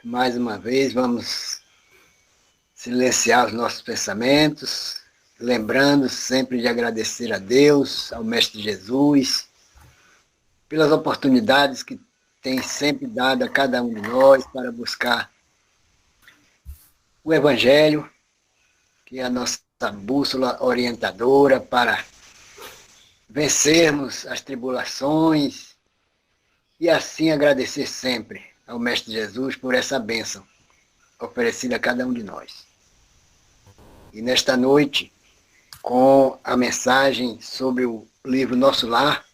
mais uma vez vamos silenciar os nossos pensamentos, lembrando sempre de agradecer a Deus, ao Mestre Jesus, pelas oportunidades que tem sempre dado a cada um de nós para buscar o Evangelho, que é a nossa bússola orientadora para vencermos as tribulações e assim agradecer sempre ao Mestre Jesus por essa bênção oferecida a cada um de nós. E nesta noite, com a mensagem sobre o livro Nosso Lar,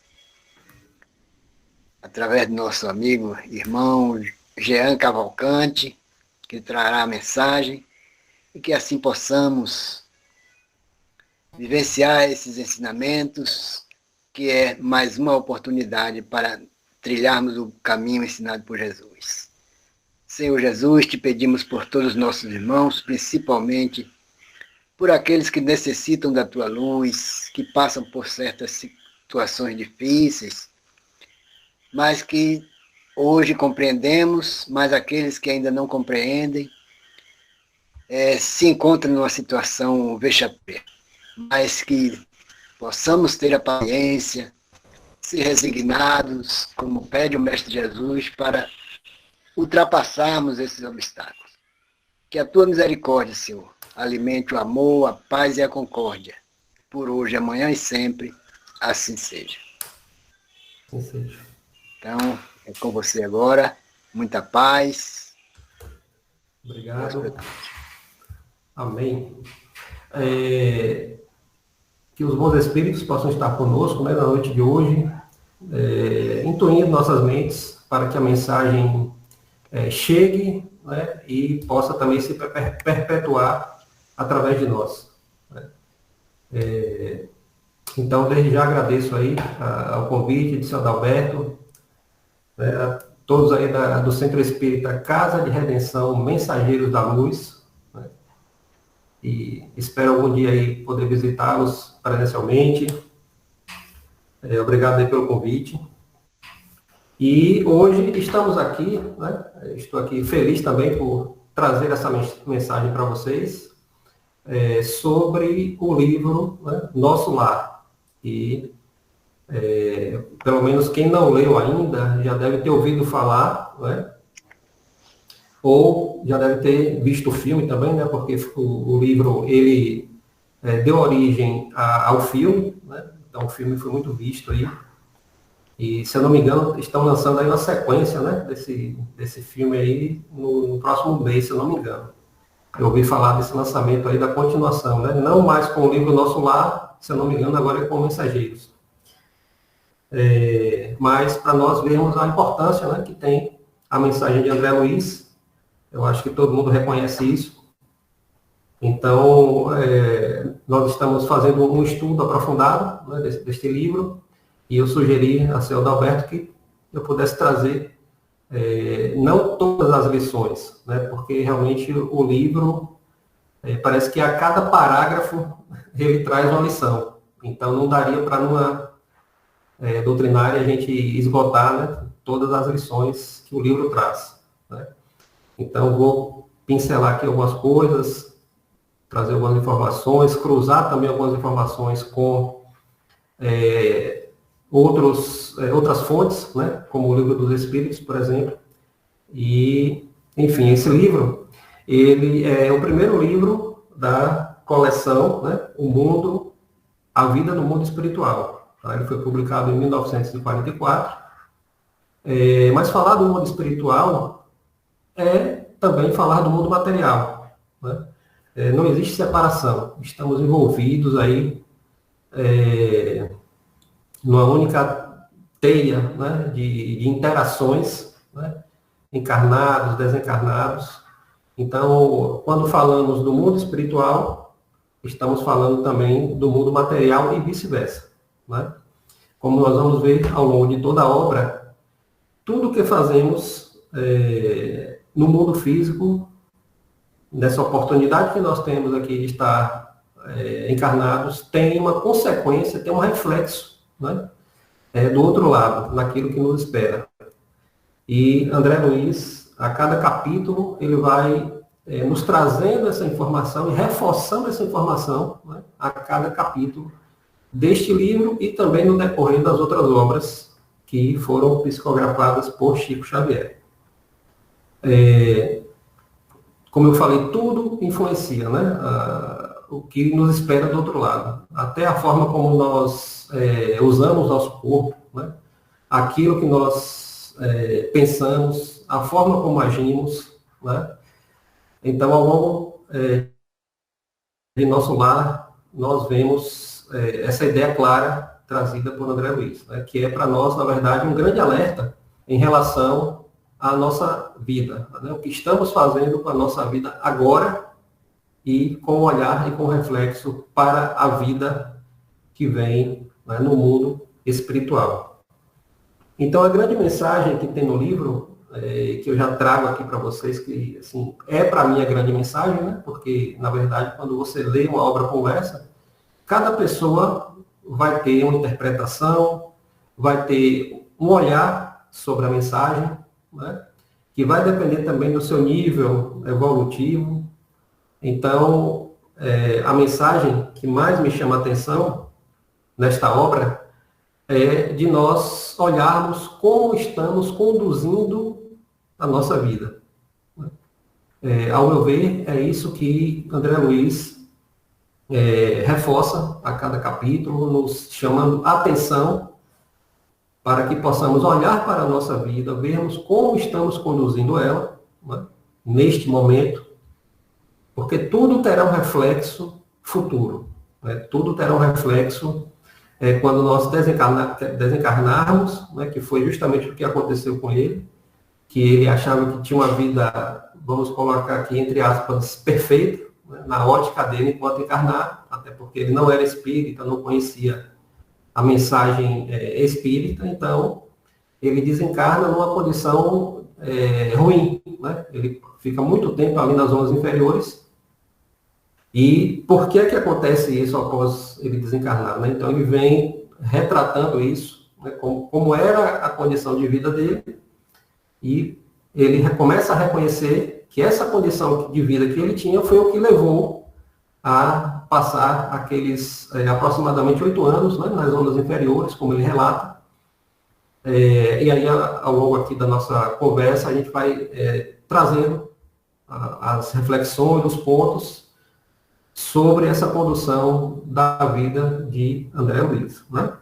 através do nosso amigo, irmão Jean Cavalcante, que trará a mensagem, e que assim possamos vivenciar esses ensinamentos, que é mais uma oportunidade para trilharmos o caminho ensinado por Jesus. Senhor Jesus, te pedimos por todos os nossos irmãos, principalmente por aqueles que necessitam da tua luz, que passam por certas situações difíceis, mas que hoje compreendemos, mas aqueles que ainda não compreendem se encontram numa situação vexatória, mas que possamos ter a paciência, ser resignados, como pede o Mestre Jesus, para ultrapassarmos esses obstáculos. Que a tua misericórdia, Senhor, alimente o amor, a paz e a concórdia, por hoje, amanhã e sempre, assim seja. Assim seja. Então, é com você agora, muita paz. Obrigado. Amém. Que os bons espíritos possam estar conosco, né, na noite de hoje, intuindo nossas mentes para que a mensagem chegue, né, e possa também se perpetuar através de nós. Né. Então, desde já agradeço aí ao convite de São Adalberto, né, a todos aí do Centro Espírita Casa de Redenção Mensageiros da Luz, né, e espero algum dia aí poder visitá-los presencialmente. Obrigado aí pelo convite. E hoje estamos aqui, né, estou aqui feliz também por trazer essa mensagem para vocês, sobre o livro, né, Nosso Lar. E pelo menos quem não leu ainda já deve ter ouvido falar, né? Ou já deve ter visto o filme também, né? Porque o livro ele deu origem ao filme, né? Então o filme foi muito visto aí. E se eu não me engano estão lançando aí uma sequência, né? Desse filme aí no próximo mês, se eu não me engano. Eu ouvi falar desse lançamento aí da continuação, né? Não mais com o livro Nosso Lar, se eu não me engano agora é com Mensageiros. Mas para nós vermos a importância, né, que tem a mensagem de André Luiz, eu acho que todo mundo reconhece isso. Então, nós estamos fazendo um estudo aprofundado, né, deste livro, e eu sugeri a seu Adalberto que eu pudesse trazer não todas as lições, né, porque realmente o livro parece que a cada parágrafo ele traz uma lição. Então, não daria para numa doutrinária a gente esgotar, né, todas as lições que o livro traz. Né? Então, vou pincelar aqui algumas coisas, trazer algumas informações, cruzar também algumas informações com outras fontes, né, como o Livro dos Espíritos, por exemplo. E, enfim, esse livro, ele é o primeiro livro da coleção, né, A Vida no Mundo Espiritual. Ele foi publicado em 1944. Mas falar do mundo espiritual é também falar do mundo material. Né? Não existe separação. Estamos envolvidos aí numa única teia, né, de interações, né, encarnados, desencarnados. Então, quando falamos do mundo espiritual, estamos falando também do mundo material e vice-versa. Né? Como nós vamos ver ao longo de toda a obra, tudo que fazemos no mundo físico, nessa oportunidade que nós temos aqui de estar encarnados, tem uma consequência, tem um reflexo, né, do outro lado, naquilo que nos espera. E André Luiz, a cada capítulo, ele vai nos trazendo essa informação e reforçando essa informação, né, a cada capítulo deste livro e também no decorrer das outras obras que foram psicografadas por Chico Xavier. Como eu falei, tudo influencia, né, o que nos espera do outro lado. Até a forma como nós usamos nosso corpo, né, aquilo que nós pensamos, a forma como agimos, né. Então, ao longo de nosso lar, nós vemos essa ideia clara trazida por André Luiz, né, que é para nós, na verdade, um grande alerta em relação à nossa vida, né, o que estamos fazendo com a nossa vida agora e com o olhar e com o reflexo para a vida que vem, né, no mundo espiritual. Então, a grande mensagem que tem no livro, que eu já trago aqui para vocês, que assim, é para mim a grande mensagem, né? Porque, na verdade, quando você lê uma obra como essa, cada pessoa vai ter uma interpretação, vai ter um olhar sobre a mensagem, né? Que vai depender também do seu nível evolutivo. Então, a mensagem que mais me chama a atenção nesta obra é de nós olharmos como estamos conduzindo a nossa vida. Ao meu ver, é isso que André Luiz reforça a cada capítulo, nos chamando a atenção para que possamos olhar para a nossa vida, vermos como estamos conduzindo ela, né, neste momento, porque tudo terá um reflexo futuro, né, tudo terá um reflexo quando nós desencarnarmos, né, que foi justamente o que aconteceu com ele, que ele achava que tinha uma vida, vamos colocar aqui entre aspas, perfeita, né, na ótica dele enquanto encarnar, até porque ele não era espírita, não conhecia a mensagem espírita, então ele desencarna numa condição ruim, né? Ele fica muito tempo ali nas zonas inferiores. E por que acontece isso após ele desencarnar, né? Então ele vem retratando isso, né, como era a condição de vida dele, e ele começa a reconhecer que essa condição de vida que ele tinha foi o que levou a passar aqueles aproximadamente 8 anos, né, nas zonas inferiores, como ele relata. E aí, ao longo aqui da nossa conversa, a gente vai trazendo as reflexões, os pontos sobre essa condução da vida de André Luiz, né?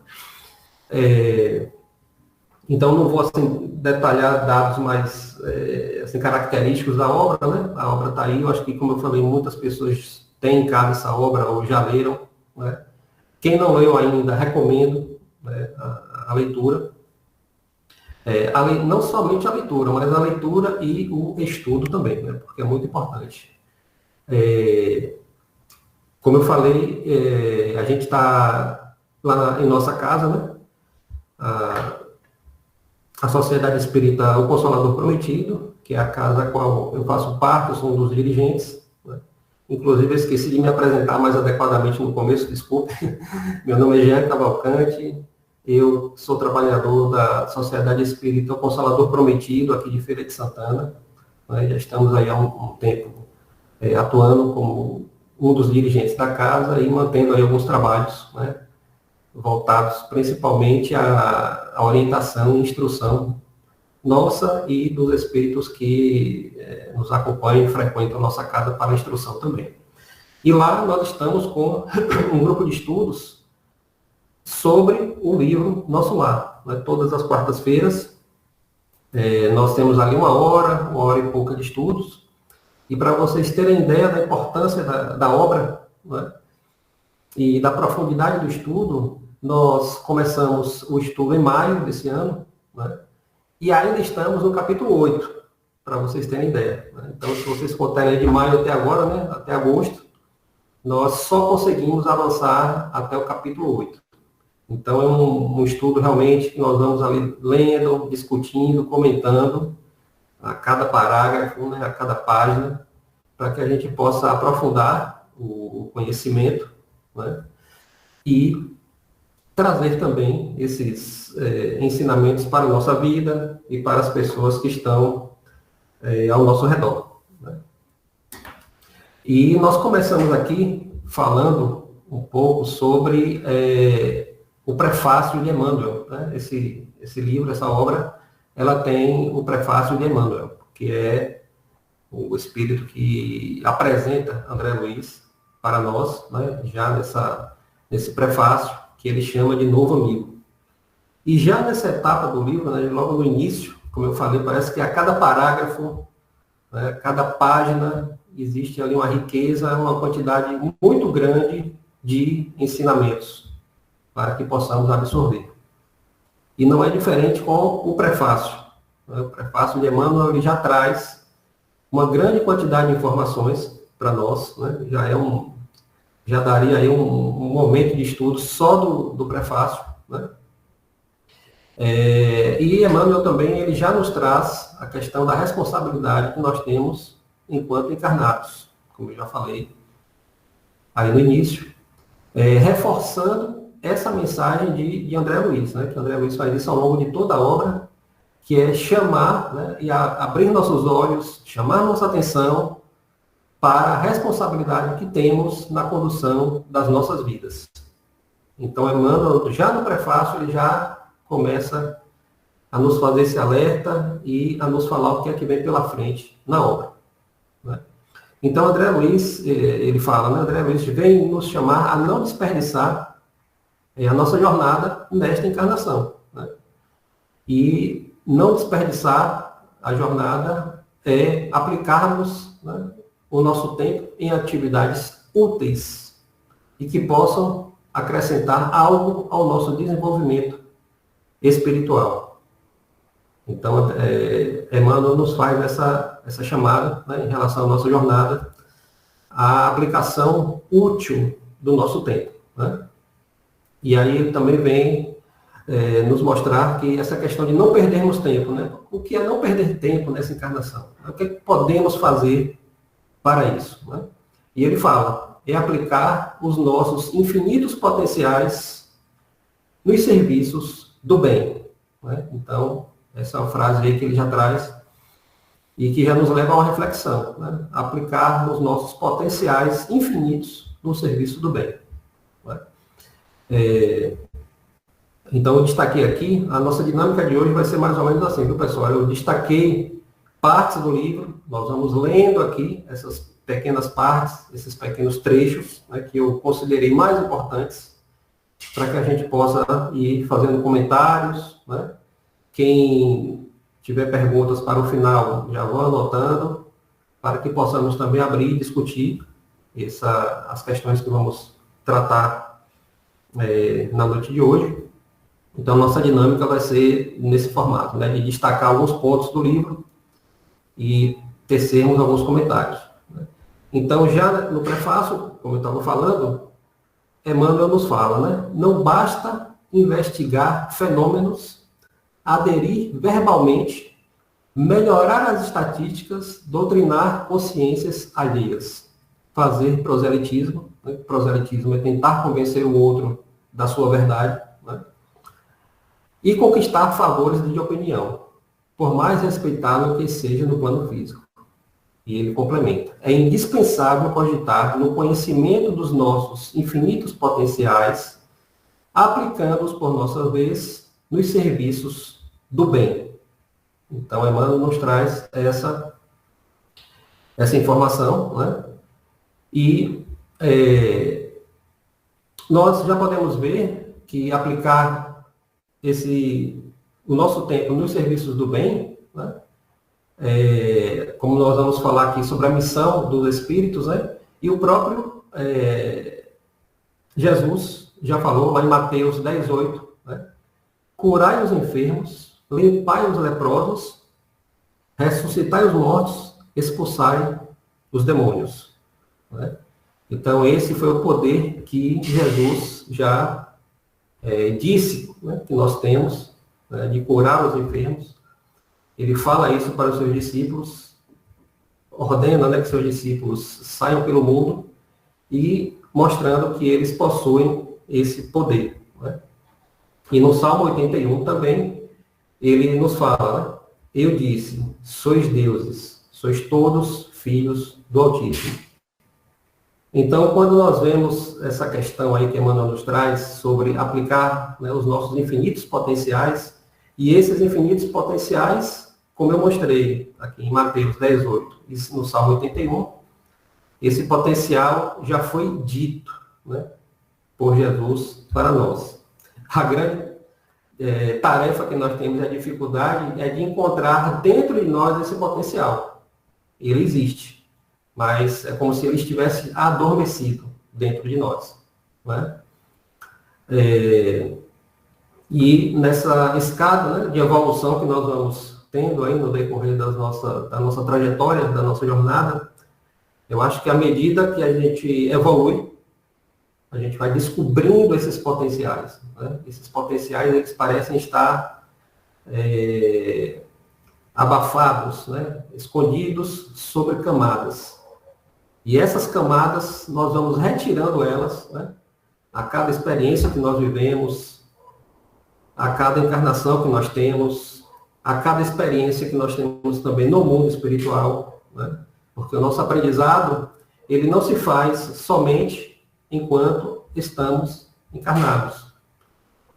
Então, não vou assim, detalhar dados mais assim, característicos da obra, né? A obra está aí, eu acho que, como eu falei, muitas pessoas têm em casa essa obra ou já leram, né? Quem não leu ainda, recomendo, né, a leitura. Não somente a leitura, mas a leitura e o estudo também, né? Porque é muito importante. Como eu falei, a gente está lá em nossa casa, né? A Sociedade Espírita O Consolador Prometido, que é a casa a qual eu faço parte, eu sou um dos dirigentes, né? Inclusive, eu esqueci de me apresentar mais adequadamente no começo, desculpe. Meu nome é Jean Cavalcante, eu sou trabalhador da Sociedade Espírita O Consolador Prometido, aqui de Feira de Santana, né? Já estamos aí há um tempo atuando como um dos dirigentes da casa e mantendo aí alguns trabalhos, né, voltados principalmente à orientação e instrução nossa e dos espíritos que nos acompanham e frequentam a nossa casa para a instrução também. E lá nós estamos com um grupo de estudos sobre o livro Nosso Lar, né? Todas as quartas-feiras nós temos ali uma hora e pouca de estudos. E para vocês terem ideia da importância da obra, né, e da profundidade do estudo, nós começamos o estudo em maio desse ano, né, e ainda estamos no capítulo 8, para vocês terem ideia, né? Então, se vocês contarem de maio até agora, né, até agosto, nós só conseguimos avançar até o capítulo 8. Então, é um estudo realmente que nós vamos ali lendo, discutindo, comentando, a cada parágrafo, né, a cada página, para que a gente possa aprofundar o conhecimento, né, e trazer também esses ensinamentos para a nossa vida e para as pessoas que estão ao nosso redor, né? E nós começamos aqui falando um pouco sobre o prefácio de Emmanuel, né? Esse livro, essa obra, ela tem o prefácio de Emmanuel, que é o espírito que apresenta André Luiz para nós, né? Já nesse prefácio, que ele chama de Novo Amigo. E já nessa etapa do livro, né, logo no início, como eu falei, parece que a cada parágrafo, né, cada página, existe ali uma riqueza, uma quantidade muito grande de ensinamentos para que possamos absorver. E não é diferente com o prefácio, né? O prefácio de Emmanuel, ele já traz uma grande quantidade de informações para nós, né? Já daria aí um momento de estudo só do prefácio, né? E Emmanuel também, ele já nos traz a questão da responsabilidade que nós temos enquanto encarnados, como eu já falei aí no início, reforçando essa mensagem de André Luiz, né? Que André Luiz faz isso ao longo de toda a obra, que é chamar, né, e abrir nossos olhos, chamar nossa atenção para a responsabilidade que temos na condução das nossas vidas. Então, Emmanuel, já no prefácio, ele já começa a nos fazer esse alerta e a nos falar o que é que vem pela frente na obra, né? Então, André Luiz, ele fala, né, André Luiz vem nos chamar a não desperdiçar a nossa jornada nesta encarnação, né? E não desperdiçar a jornada é aplicarmos, né, o nosso tempo em atividades úteis e que possam acrescentar algo ao nosso desenvolvimento espiritual. Então, Emmanuel nos faz essa chamada, né, em relação à nossa jornada, a aplicação útil do nosso tempo, né? E aí ele também vem nos mostrar que essa questão de não perdermos tempo, né? O que é não perder tempo nessa encarnação? O que podemos fazer para isso, né? E ele fala, é aplicar os nossos infinitos potenciais nos serviços do bem, né? Então, essa é uma frase aí que ele já traz e que já nos leva a uma reflexão, né? Aplicar os nossos potenciais infinitos no serviço do bem, né? Então, eu destaquei aqui, a nossa dinâmica de hoje vai ser mais ou menos assim, viu, pessoal? Eu destaquei partes do livro, nós vamos lendo aqui essas pequenas partes, esses pequenos trechos, né, que eu considerei mais importantes, para que a gente possa ir fazendo comentários, né? Quem tiver perguntas para o final, já vou anotando, para que possamos também abrir e discutir as questões que vamos tratar na noite de hoje. Então, nossa dinâmica vai ser nesse formato, né, de destacar alguns pontos do livro e tecermos alguns comentários, né? Então, já no prefácio, como eu estava falando, Emmanuel nos fala, né, não basta investigar fenômenos, aderir verbalmente, melhorar as estatísticas, doutrinar consciências alheias, fazer proselitismo, né? Proselitismo é tentar convencer o outro da sua verdade, né? E conquistar favores de opinião, por mais respeitável que seja no plano físico. E ele complementa, é indispensável cogitar no conhecimento dos nossos infinitos potenciais, aplicando-os, por nossa vez, nos serviços do bem. Então, Emmanuel nos traz essa informação, né? E nós já podemos ver que aplicar o nosso tempo nos serviços do bem, né? Como nós vamos falar aqui sobre a missão dos espíritos, né? E o próprio Jesus já falou lá em Mateus 10:8, né? Curai os enfermos, limpai os leprosos, ressuscitai os mortos, expulsai os demônios, né? Então, esse foi o poder que Jesus já disse, né, que nós temos, né, de curar os enfermos. Ele fala isso para os seus discípulos, ordena, né, que seus discípulos saiam pelo mundo e mostrando que eles possuem esse poder, né? E no Salmo 81 também, ele nos fala, né, eu disse, sois deuses, sois todos filhos do Altíssimo. Então, quando nós vemos essa questão aí que Emmanuel nos traz sobre aplicar, né, os nossos infinitos potenciais, e esses infinitos potenciais, como eu mostrei aqui em Mateus 10:8 e no Salmo 81, esse potencial já foi dito, né, por Jesus para nós. A grande tarefa que nós temos, a dificuldade, é de encontrar dentro de nós esse potencial. Ele existe, mas é como se ele estivesse adormecido dentro de nós, né? E nessa escada, né, de evolução que nós vamos tendo aí no decorrer da nossa trajetória, da nossa jornada, eu acho que à medida que a gente evolui, a gente vai descobrindo esses potenciais, né? Esses potenciais, eles parecem estar abafados, né? Escondidos sobre camadas. E essas camadas, nós vamos retirando elas, né? A cada experiência que nós vivemos, a cada encarnação que nós temos, a cada experiência que nós temos também no mundo espiritual, né? Porque o nosso aprendizado, ele não se faz somente enquanto estamos encarnados.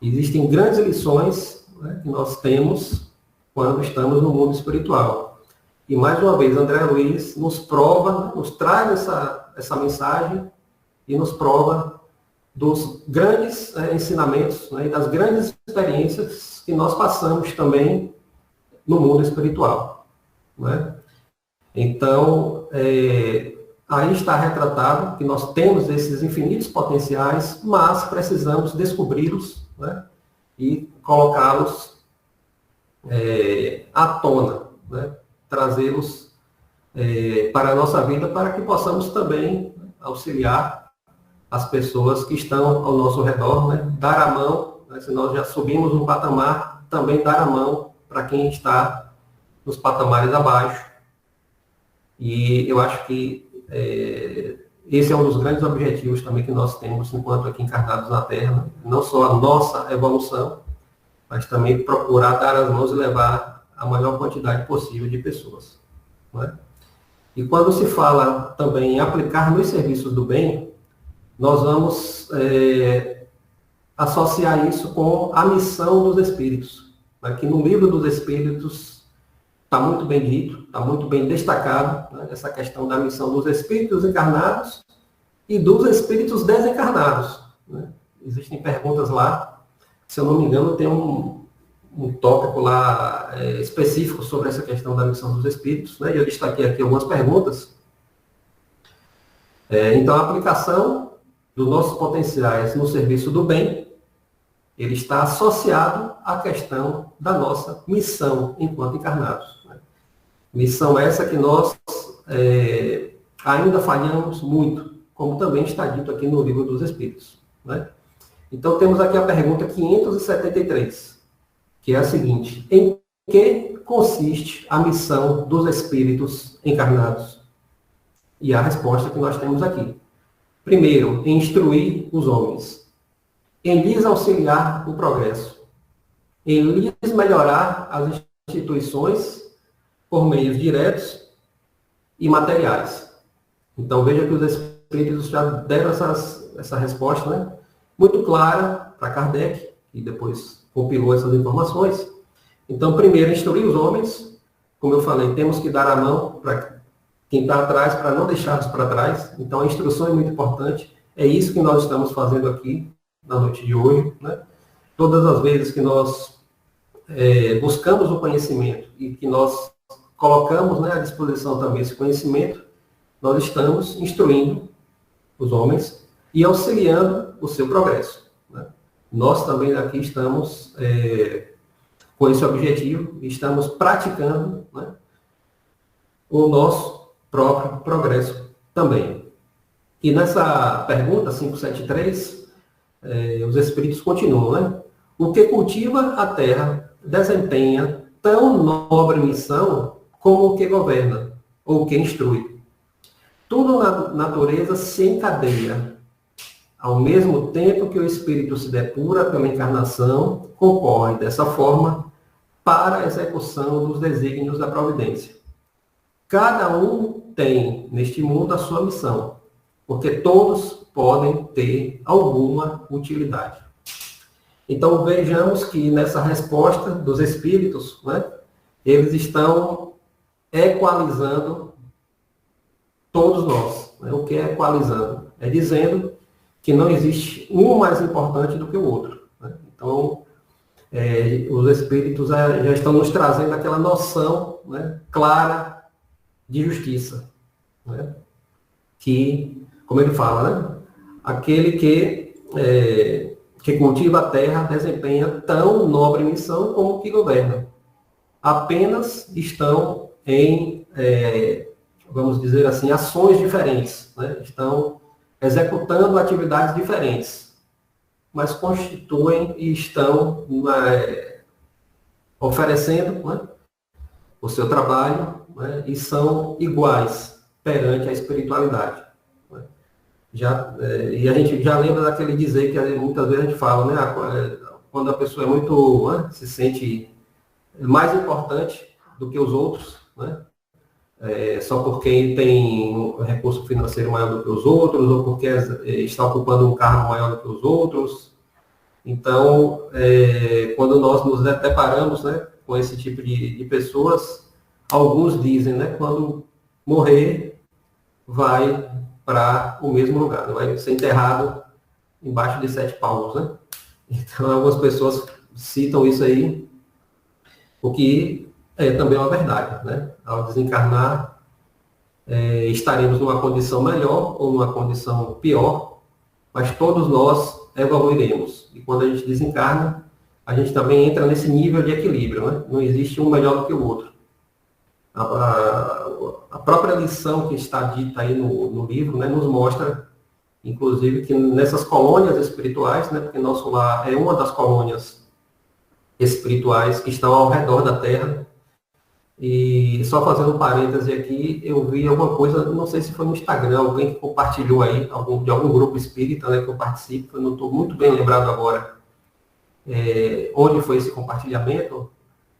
Existem grandes lições, né, que nós temos quando estamos no mundo espiritual. E, mais uma vez, André Luiz nos prova, né, nos traz essa mensagem e nos prova dos grandes ensinamentos, né, e das grandes experiências que nós passamos também no mundo espiritual, né? Então, aí está retratado que nós temos esses infinitos potenciais, mas precisamos descobri-los, né, e colocá-los à tona, né, trazê-los para a nossa vida, para que possamos também, né, auxiliar as pessoas que estão ao nosso redor, né, dar a mão, né, se nós já subimos um patamar, também dar a mão para quem está nos patamares abaixo. E eu acho que esse é um dos grandes objetivos também que nós temos enquanto aqui encarnados na Terra, né? Não só a nossa evolução, mas também procurar dar as mãos e levar a maior quantidade possível de pessoas, né? E quando se fala também em aplicar nos serviços do bem, nós vamos associar isso com a missão dos Espíritos. Aqui no Livro dos Espíritos está muito bem dito, está muito bem destacado, né, essa questão da missão dos espíritos encarnados e dos espíritos desencarnados, né? Existem perguntas lá, se eu não me engano, tem um tópico lá específico sobre essa questão da missão dos espíritos, né? E eu destaquei aqui algumas perguntas. Então, a aplicação dos nossos potenciais no serviço do bem, ele está associado à questão da nossa missão enquanto encarnados. Missão essa que nós ainda falhamos muito, como também está dito aqui no Livro dos Espíritos, né? Então, temos aqui a pergunta 573, que é a seguinte: em que consiste a missão dos espíritos encarnados? E a resposta que nós temos aqui. Primeiro, em instruir os homens, em lhes auxiliar o progresso, em lhes melhorar as instituições por meios diretos e materiais. Então, veja que os espíritos já deram essa resposta, né, muito clara para Kardec, e depois compilou essas informações. Então, primeiro, instruir os homens. Como eu falei, temos que dar a mão para quem está atrás, para não deixá-los para trás. Então, a instrução é muito importante. É isso que nós estamos fazendo aqui na noite de hoje, né? Todas as vezes que nós buscamos o conhecimento e que nós colocamos, né, à disposição também esse conhecimento, nós estamos instruindo os homens e auxiliando o seu progresso, né? Nós também aqui estamos com esse objetivo e estamos praticando, né, o nosso próprio progresso também. E nessa pergunta 573, os espíritos continuam, né? O que cultiva a terra desempenha tão nobre missão como o que governa, ou o que instrui. Tudo na natureza se encadeia. Ao mesmo tempo que o espírito se depura pela encarnação, concorre dessa forma para a execução dos desígnios da providência. Cada um tem, neste mundo, a sua missão, porque todos podem ter alguma utilidade. Então, vejamos que nessa resposta dos espíritos, né, eles estão equalizando todos nós. Né? O que é equalizando? É dizendo que não existe um mais importante do que o outro. Né? Então, os espíritos já estão nos trazendo aquela noção, né, clara de justiça. Né? Que, como ele fala, né, aquele que cultiva a terra desempenha tão nobre missão como o que governa. Apenas estão em, vamos dizer assim, ações diferentes, né? Estão executando atividades diferentes, mas constituem e estão oferecendo, né, o seu trabalho, né, e são iguais perante a espiritualidade. Né? E a gente já lembra daquele dizer que muitas vezes a gente fala, né, quando a pessoa é muito, né, se sente mais importante do que os outros, né? Só porque tem um recurso financeiro maior do que os outros, ou porque está ocupando um cargo maior do que os outros. Então, quando nós nos deparamos, né, com esse tipo de pessoas, alguns dizem, né, quando morrer, vai para o mesmo lugar, né, vai ser enterrado embaixo de 7 palmos, né? Então, algumas pessoas citam isso aí, o que também é uma verdade, né? Ao desencarnar, estaremos numa condição melhor ou numa condição pior, mas todos nós evoluiremos. E quando a gente desencarna, a gente também entra nesse nível de equilíbrio, né? Não existe um melhor do que o outro. A própria lição que está dita aí no livro, né, nos mostra, inclusive, que nessas colônias espirituais, né, porque nosso lar é uma das colônias espirituais que estão ao redor da Terra. E só fazendo um parêntese aqui, eu vi alguma coisa, não sei se foi no Instagram, alguém que compartilhou aí, de algum grupo espírita, né, que eu participo, eu não estou muito bem lembrado agora onde foi esse compartilhamento,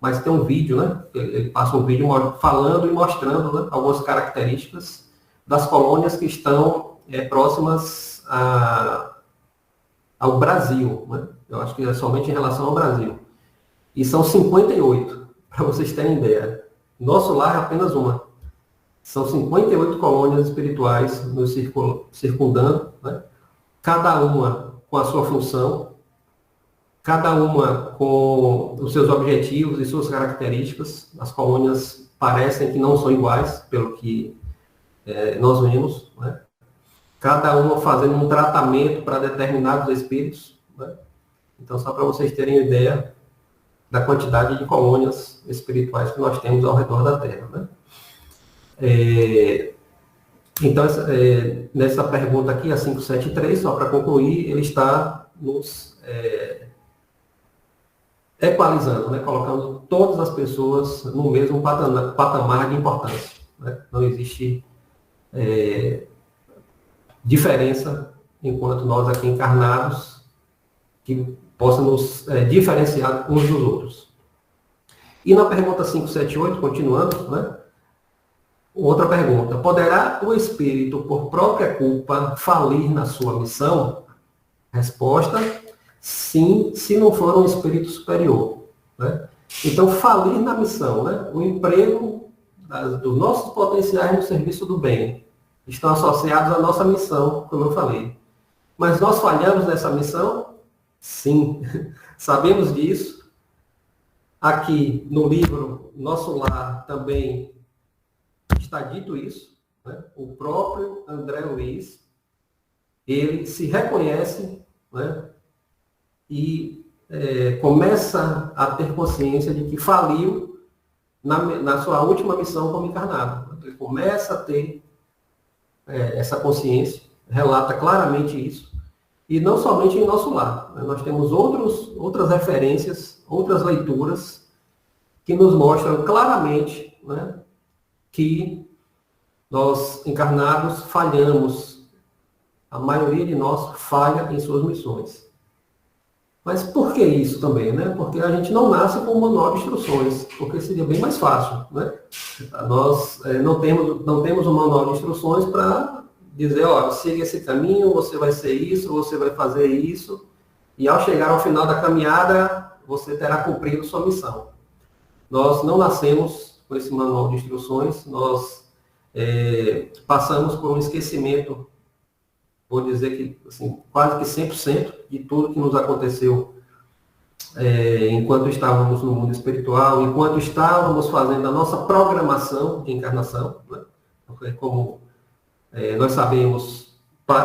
mas tem um vídeo, né, ele passa um vídeo falando e mostrando, né, algumas características das colônias que estão próximas ao Brasil, né? Eu acho que é somente em relação ao Brasil. E são 58, para vocês terem ideia. Nosso lar é apenas uma. São 58 colônias espirituais nos circundando, né? Cada uma com a sua função, cada uma com os seus objetivos e suas características. As colônias parecem que não são iguais, pelo que nós vemos, né? Cada uma fazendo um tratamento para determinados espíritos, né? Então, só para vocês terem ideia da quantidade de colônias espirituais que nós temos ao redor da Terra, né? Então, nessa pergunta aqui, a 573, só para concluir, ele está nos equalizando, né? Colocando todas as pessoas no mesmo patamar de importância, né? Não existe diferença, enquanto nós aqui encarnados, que possa nos diferenciar uns dos outros. E na pergunta 578, continuando, né? Outra pergunta. Poderá o espírito, por própria culpa, falir na sua missão? Resposta: sim, se não for um espírito superior. Né? Então, falir na missão, né? O emprego dos nossos potenciais no serviço do bem estão associados à nossa missão, como eu falei. Mas nós falhamos nessa missão? Sim, sabemos disso. Aqui no livro Nosso Lar também está dito isso, né? O próprio André Luiz, ele se reconhece, né? E começa a ter consciência de que faliu na sua última missão como encarnado. Ele começa a ter essa consciência, relata claramente isso. E não somente em Nosso Lar. Né? Nós temos outras referências, outras leituras que nos mostram claramente, né, que nós, encarnados, falhamos. A maioria de nós falha em suas missões. Mas por que isso também, né? Porque a gente não nasce com um manual de instruções, porque seria bem mais fácil, né? Nós não temos um manual de instruções para dizer, ó, siga esse caminho, você vai ser isso, você vai fazer isso, e ao chegar ao final da caminhada, você terá cumprido sua missão. Nós não nascemos com esse manual de instruções, nós passamos por um esquecimento, vou dizer que assim, quase que 100% de tudo que nos aconteceu enquanto estávamos no mundo espiritual, enquanto estávamos fazendo a nossa programação de encarnação, né? Porque como nós sabemos, para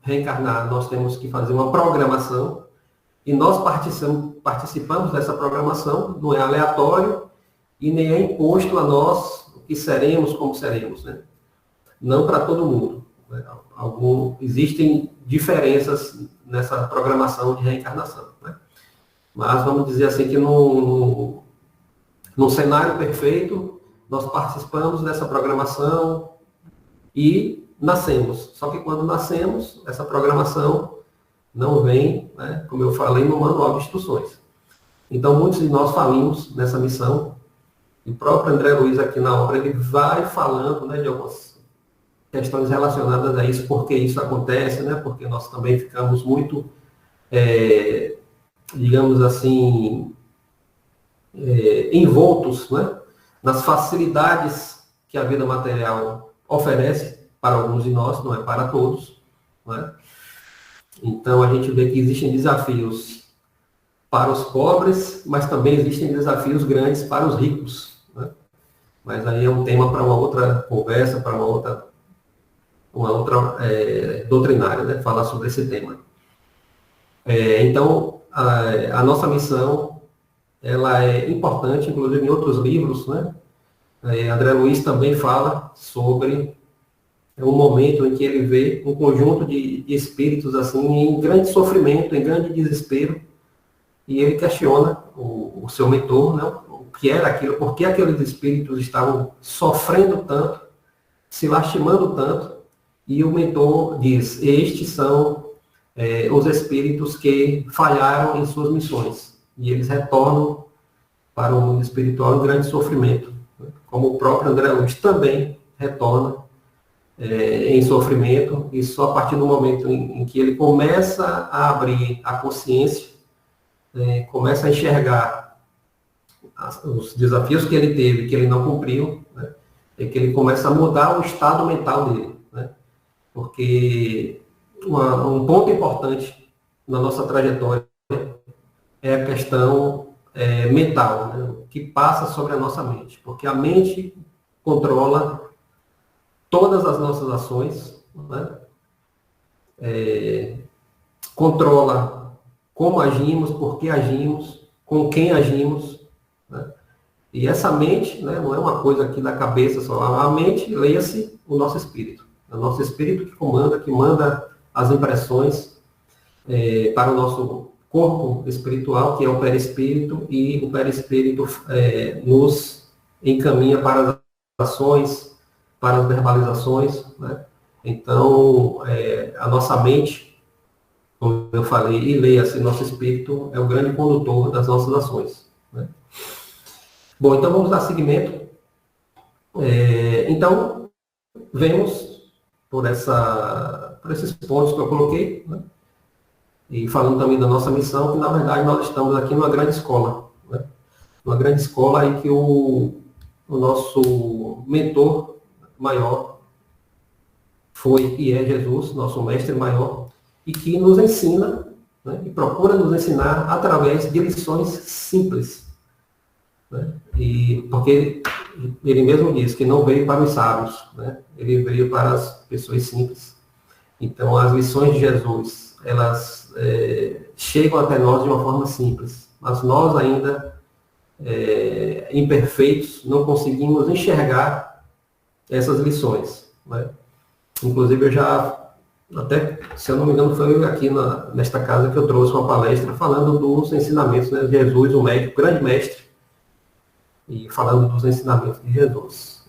reencarnar, nós temos que fazer uma programação, e nós participamos dessa programação, não é aleatório, e nem é imposto a nós o que seremos, como seremos, né? Não para todo mundo. Né? Existem diferenças nessa programação de reencarnação, né? Mas vamos dizer assim que num cenário perfeito, nós participamos dessa programação e nascemos. Só que quando nascemos, essa programação não vem, né, como eu falei, no manual de instruções. Então, muitos de nós falimos nessa missão, e o próprio André Luiz aqui na obra, ele vai falando, né, de algumas questões relacionadas a isso, por que isso acontece, né, porque nós também ficamos muito, digamos assim, envoltos, né, nas facilidades que a vida material oferece para alguns de nós, não é para todos, né? Então, a gente vê que existem desafios para os pobres, mas também existem desafios grandes para os ricos, né? Mas aí é um tema para uma outra conversa, para uma outra doutrinária, né? Falar sobre esse tema. Então, a nossa missão, ela é importante, inclusive em outros livros, né? André Luiz também fala sobre um momento em que ele vê um conjunto de espíritos assim em grande sofrimento, em grande desespero, e ele questiona o seu mentor, né, o que era aquilo, por que aqueles espíritos estavam sofrendo tanto, se lastimando tanto, e o mentor diz, estes são os espíritos que falharam em suas missões, e eles retornam para o mundo espiritual em grande sofrimento, né, como o próprio André Luiz também retorna em sofrimento, e só a partir do momento em que ele começa a abrir a consciência, começa a enxergar os desafios que ele teve, que ele não cumpriu, né, é que ele começa a mudar o estado mental dele, né, porque um ponto importante na nossa trajetória é a questão mental, né, o que passa sobre a nossa mente, porque a mente controla todas as nossas ações, né? Controla como agimos, por que agimos, com quem agimos, né? E essa mente, né, não é uma coisa aqui da cabeça só, a mente, leia-se o nosso espírito. É o nosso espírito que manda as impressões para o nosso corpo espiritual, que é o perispírito, e o perispírito nos encaminha para as ações, para as verbalizações, né? Então, a nossa mente, como eu falei, e leia-se, nosso espírito é o grande condutor das nossas ações, né? Bom, então vamos dar seguimento. Então, vemos por esses pontos que eu coloquei, né? E falando também da nossa missão, que na verdade nós estamos aqui numa grande escola, né? Uma grande escola em que o nosso mentor maior foi e é Jesus, nosso mestre maior, e que nos ensina, né, e procura nos ensinar através de lições simples, né? E porque ele mesmo diz que não veio para os sábios, né? Ele veio para as pessoas simples. Então, as lições de Jesus, elas chegam até nós de uma forma simples, mas nós ainda, imperfeitos, não conseguimos enxergar essas lições, né? Inclusive, eu já, até, se eu não me engano, foi aqui nesta casa que eu trouxe uma palestra falando dos ensinamentos, né, de Jesus, o grande mestre, e falando dos ensinamentos de Jesus.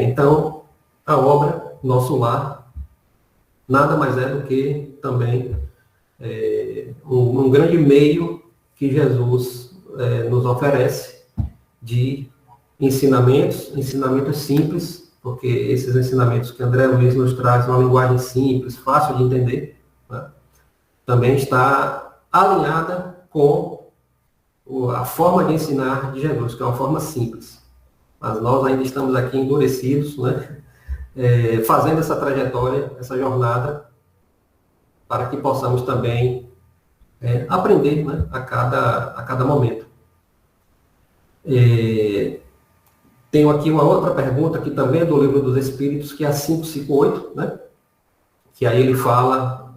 Então, a obra, Nosso Lar, nada mais é do que também um grande meio que Jesus nos oferece de ensinamentos simples, porque esses ensinamentos que André Luiz nos traz, uma linguagem simples, fácil de entender, né, também está alinhada com a forma de ensinar de Jesus, que é uma forma simples. Mas nós ainda estamos aqui endurecidos, né, fazendo essa trajetória, essa jornada, para que possamos também aprender, né, a cada momento. Tenho aqui uma outra pergunta, que também é do Livro dos Espíritos, que é a 558, né? Que aí ele fala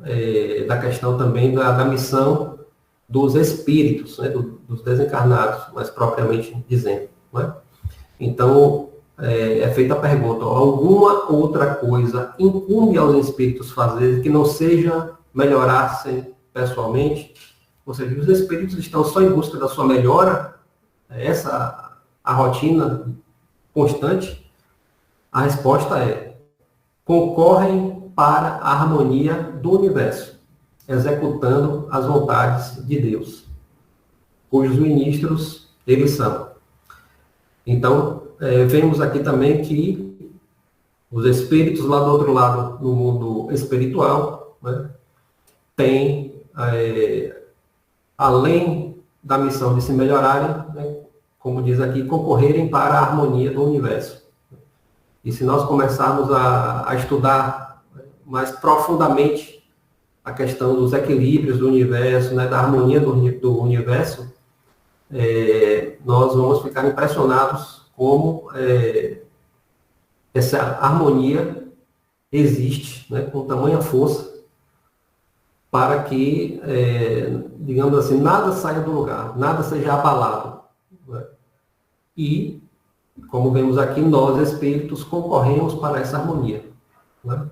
da questão também da missão dos espíritos, né? Dos desencarnados, mais propriamente dizendo, né? Então, é feita a pergunta: alguma outra coisa incumbe aos espíritos fazer que não seja melhorar-se pessoalmente? Ou seja, os espíritos estão só em busca da sua melhora? Essa a rotina constante? A resposta é: concorrem para a harmonia do universo, executando as vontades de Deus, cujos ministros eles são. Então, vemos aqui também que os espíritos lá do outro lado, no mundo espiritual, né, têm, além da missão de se melhorarem, né, como diz aqui, concorrerem para a harmonia do universo. E se nós começarmos a estudar mais profundamente a questão dos equilíbrios do universo, né, da harmonia do universo, nós vamos ficar impressionados como essa harmonia existe, né, com tamanha força, para que, digamos assim, nada saia do lugar, nada seja abalado, né? E, como vemos aqui, nós, espíritos, concorremos para essa harmonia, né?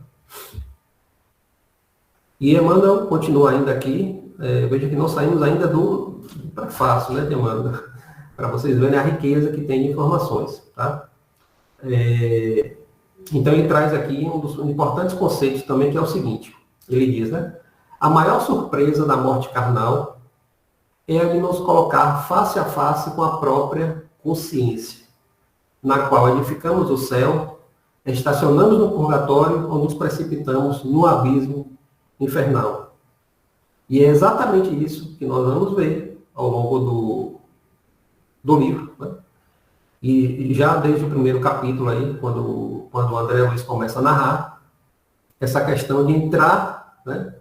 E Emmanuel continua ainda aqui, veja que não saímos ainda do prefácio, né, de Emmanuel, para vocês verem a riqueza que tem de informações, tá? Então, ele traz aqui um dos importantes conceitos também, que é o seguinte: ele diz, né, a maior surpresa da morte carnal é a de nos colocar face a face com a própria consciência, na qual edificamos o céu, estacionamos no purgatório ou nos precipitamos no abismo infernal. E é exatamente isso que nós vamos ver ao longo do livro, né? E já desde o primeiro capítulo aí, quando o André Luiz começa a narrar, essa questão de entrar, né,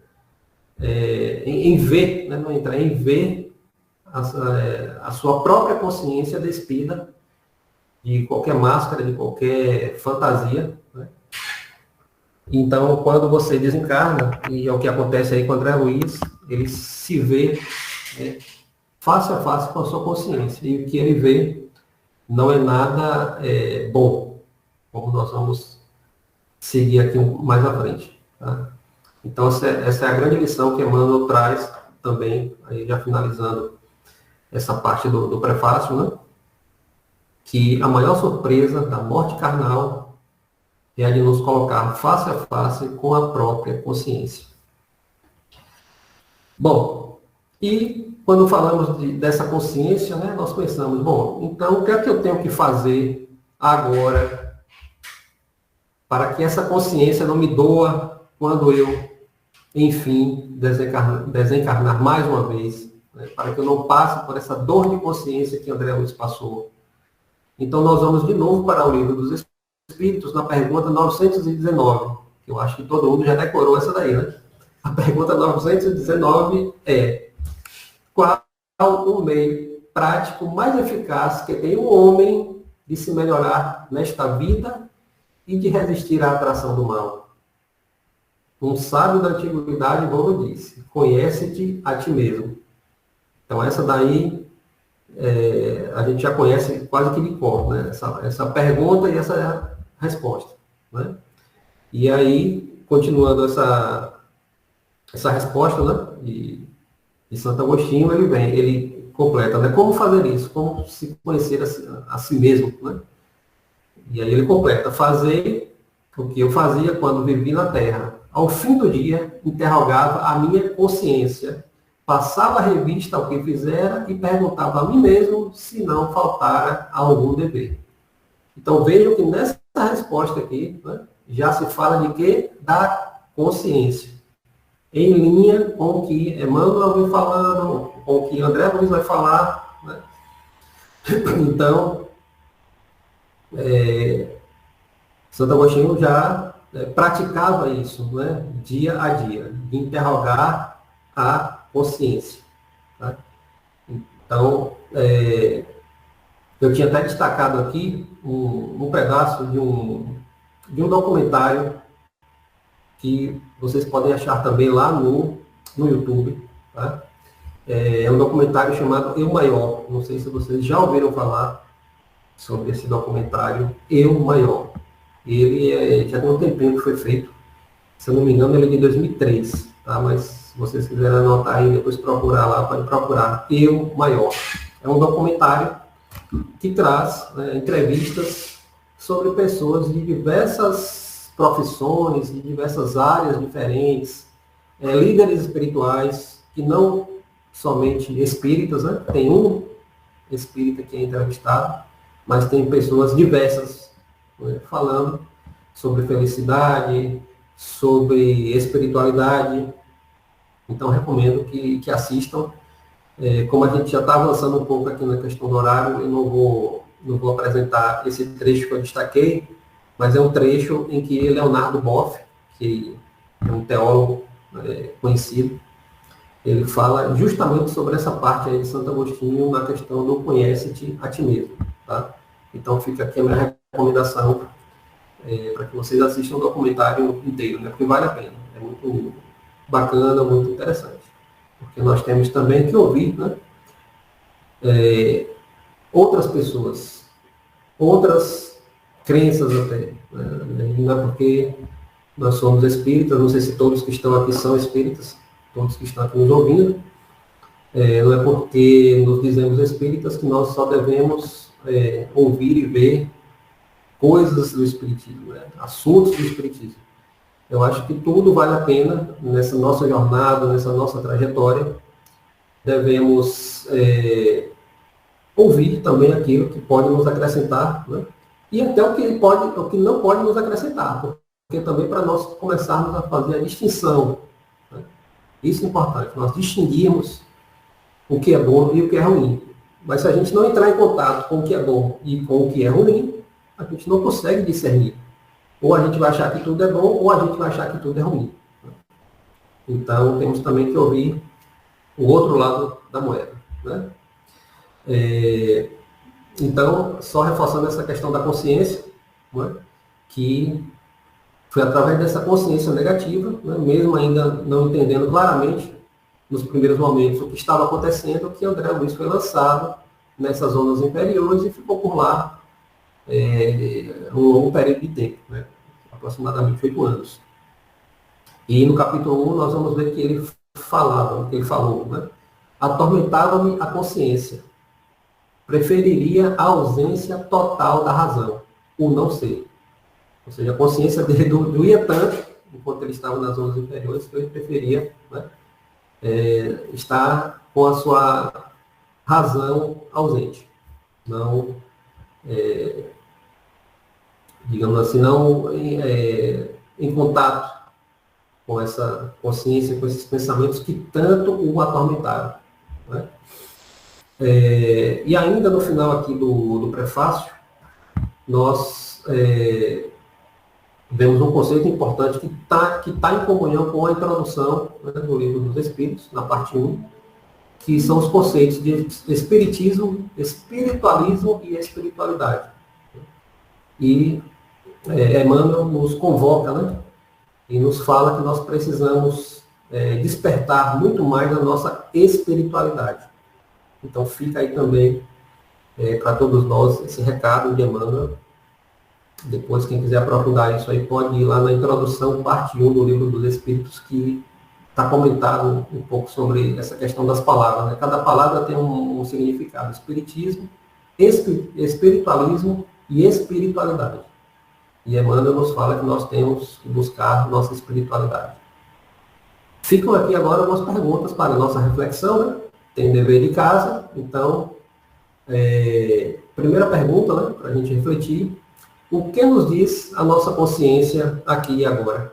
em ver, né, não entrar, em ver a sua própria consciência despida de qualquer máscara, de qualquer fantasia, né? Então, quando você desencarna, e é o que acontece aí com o André Luiz, ele se vê, né, face a face com a sua consciência, e o que ele vê não é nada bom, como nós vamos seguir aqui mais à frente, tá? Então, essa é a grande lição que Emmanuel traz também, aí já finalizando essa parte do prefácio, né? Que a maior surpresa da morte carnal é a de nos colocar face a face com a própria consciência. Bom, e quando falamos dessa consciência, né, nós pensamos, bom, então o que é que eu tenho que fazer agora para que essa consciência não me doa quando eu, enfim, desencarnar mais uma vez, né, para que eu não passe por essa dor de consciência que André Luiz passou. Então, nós vamos de novo para o Livro dos Espíritos, na pergunta 919, que eu acho que todo mundo já decorou essa daí, né? A pergunta 919 é: qual o meio prático mais eficaz que tem o homem de se melhorar nesta vida e de resistir à atração do mal? Um sábio da antiguidade, como disse: conhece-te a ti mesmo. Então, essa daí a gente já conhece quase que de cor, né? Essa pergunta e essa resposta, né? E aí, continuando essa resposta, né, de Santo Agostinho, ele completa, né? Como fazer isso? Como se conhecer a si mesmo, né? E aí ele completa: fazer o que eu fazia quando vivi na Terra, ao fim do dia, interrogava a minha consciência, passava a revista ao que fizera e perguntava a mim mesmo se não faltara algum dever. Então vejam que nessa resposta aqui, né, já se fala de quê? Da consciência. Em linha com o que Emmanuel vem falando, com o que André Luiz vai falar. Né? Então, Santo Agostinho já praticava isso, né, dia a dia, de interrogar a consciência. Tá? Então, eu tinha até destacado aqui um pedaço de um documentário que vocês podem achar também lá no YouTube. Tá? É um documentário chamado Eu Maior. Não sei se vocês já ouviram falar sobre esse documentário Eu Maior. Ele já tem um tempinho que foi feito. Se eu não me engano, ele é de 2003. Tá? Mas se vocês quiserem anotar aí, depois procurar lá, pode procurar Eu Maior. É um documentário que traz entrevistas sobre pessoas de diversas profissões, de diversas áreas diferentes, líderes espirituais, que não somente espíritas, né? Tem um espírita que é entrevistado, mas tem pessoas diversas, né, falando sobre felicidade, sobre espiritualidade. Então, recomendo que assistam. Como a gente já está avançando um pouco aqui na questão do horário, eu não vou apresentar esse trecho que eu destaquei, mas é um trecho em que Leonardo Boff, que é um teólogo conhecido, ele fala justamente sobre essa parte aí de Santo Agostinho na questão do conhece-te a ti mesmo. Tá? Então fica aqui a minha recomendação para que vocês assistam o documentário inteiro, né? Porque vale a pena. É muito bacana, muito interessante. Porque nós temos também que ouvir, né, outras pessoas, outras crenças até. Né? Não é porque nós somos espíritas, não sei se todos que estão aqui são espíritas, todos que estão aqui nos ouvindo, não é porque nos dizemos espíritas que nós só devemos ouvir e ver coisas do espiritismo, né? Assuntos do espiritismo. Eu acho que tudo vale a pena nessa nossa jornada, nessa nossa trajetória. Devemos ouvir também aquilo que pode nos acrescentar, né? E até o que não pode nos acrescentar, porque também para nós começarmos a fazer a distinção. Né? Isso é importante, nós distinguirmos o que é bom e o que é ruim. Mas se a gente não entrar em contato com o que é bom e com o que é ruim, a gente não consegue discernir. Ou a gente vai achar que tudo é bom, ou a gente vai achar que tudo é ruim. Então, temos também que ouvir o outro lado da moeda. Né? Então, só reforçando essa questão da consciência, né? Que foi através dessa consciência negativa, né? Mesmo ainda não entendendo claramente, nos primeiros momentos, o que estava acontecendo, que André Luiz foi lançado nessas zonas inferiores e ficou por lá um longo período de tempo, né? Aproximadamente 8 anos. E no capítulo 1 nós vamos ver que ele falou, né? Atormentava-me a consciência. Preferiria a ausência total da razão, o não ser. Ou seja, a consciência dele doía tanto, enquanto ele estava nas zonas inferiores, que ele preferia, né, estar com a sua razão ausente. Não, digamos assim, não em contato com essa consciência, com esses pensamentos que tanto o atormentaram. Né? E ainda no final aqui do prefácio, nós vemos um conceito importante que tá em comunhão com a introdução, né, do Livro dos Espíritos, na parte 1, que são os conceitos de espiritismo, espiritualismo e espiritualidade. E Emmanuel nos convoca, né, e nos fala que nós precisamos despertar muito mais a nossa espiritualidade. Então fica aí também para todos nós esse recado de Emmanuel. Depois, quem quiser aprofundar isso aí, pode ir lá na introdução, parte 1 do Livro dos Espíritos, que está comentado um pouco sobre essa questão das palavras. Né? Cada palavra tem um significado: espiritismo, espiritualismo e espiritualidade. E Emmanuel nos fala que nós temos que buscar nossa espiritualidade. Ficam aqui agora algumas perguntas para a nossa reflexão, né? Tem dever de casa, então, primeira pergunta, né, para a gente refletir: o que nos diz a nossa consciência aqui e agora?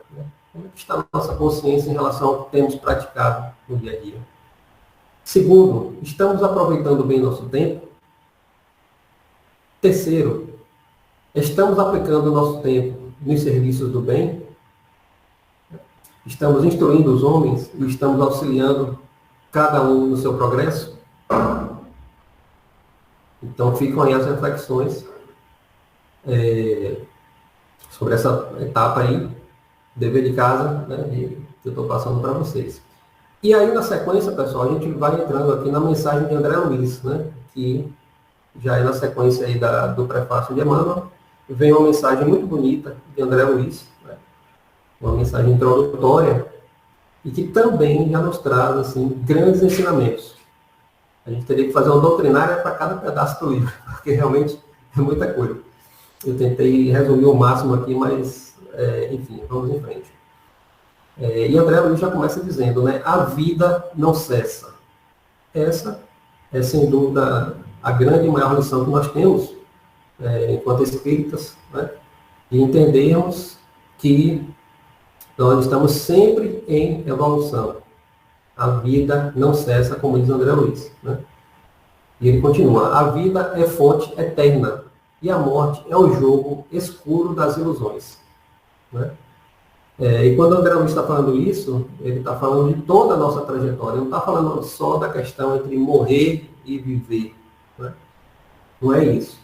Como é que está a nossa consciência em relação ao que temos praticado no dia a dia? Segundo, estamos aproveitando bem nosso tempo? Terceiro, estamos aplicando o nosso tempo nos serviços do bem? Estamos instruindo os homens e estamos auxiliando cada um no seu progresso? Então ficam aí as reflexões sobre essa etapa aí, dever de casa, né, que eu estou passando para vocês. E aí, na sequência, pessoal, a gente vai entrando aqui na mensagem de André Luiz, né, que já é na sequência aí do prefácio de Emmanuel. Vem uma mensagem muito bonita de André Luiz, né, uma mensagem introdutória, e que também já nos traz assim, grandes ensinamentos. A gente teria que fazer uma doutrinária para cada pedaço do livro, porque realmente é muita coisa. Eu tentei resumir o máximo aqui, mas, enfim, vamos em frente. E André Luiz já começa dizendo, né, a vida não cessa. Essa é, sem dúvida, a grande e maior lição que nós temos, enquanto espíritas, né, de entendermos que nós estamos sempre em evolução. A vida não cessa, como diz André Luiz, né? E ele continua: a vida é fonte eterna e a morte é o jogo escuro das ilusões, né? E quando André Luiz está falando isso, ele está falando de toda a nossa trajetória. Ele não está falando só da questão entre morrer e viver, né? Não é isso.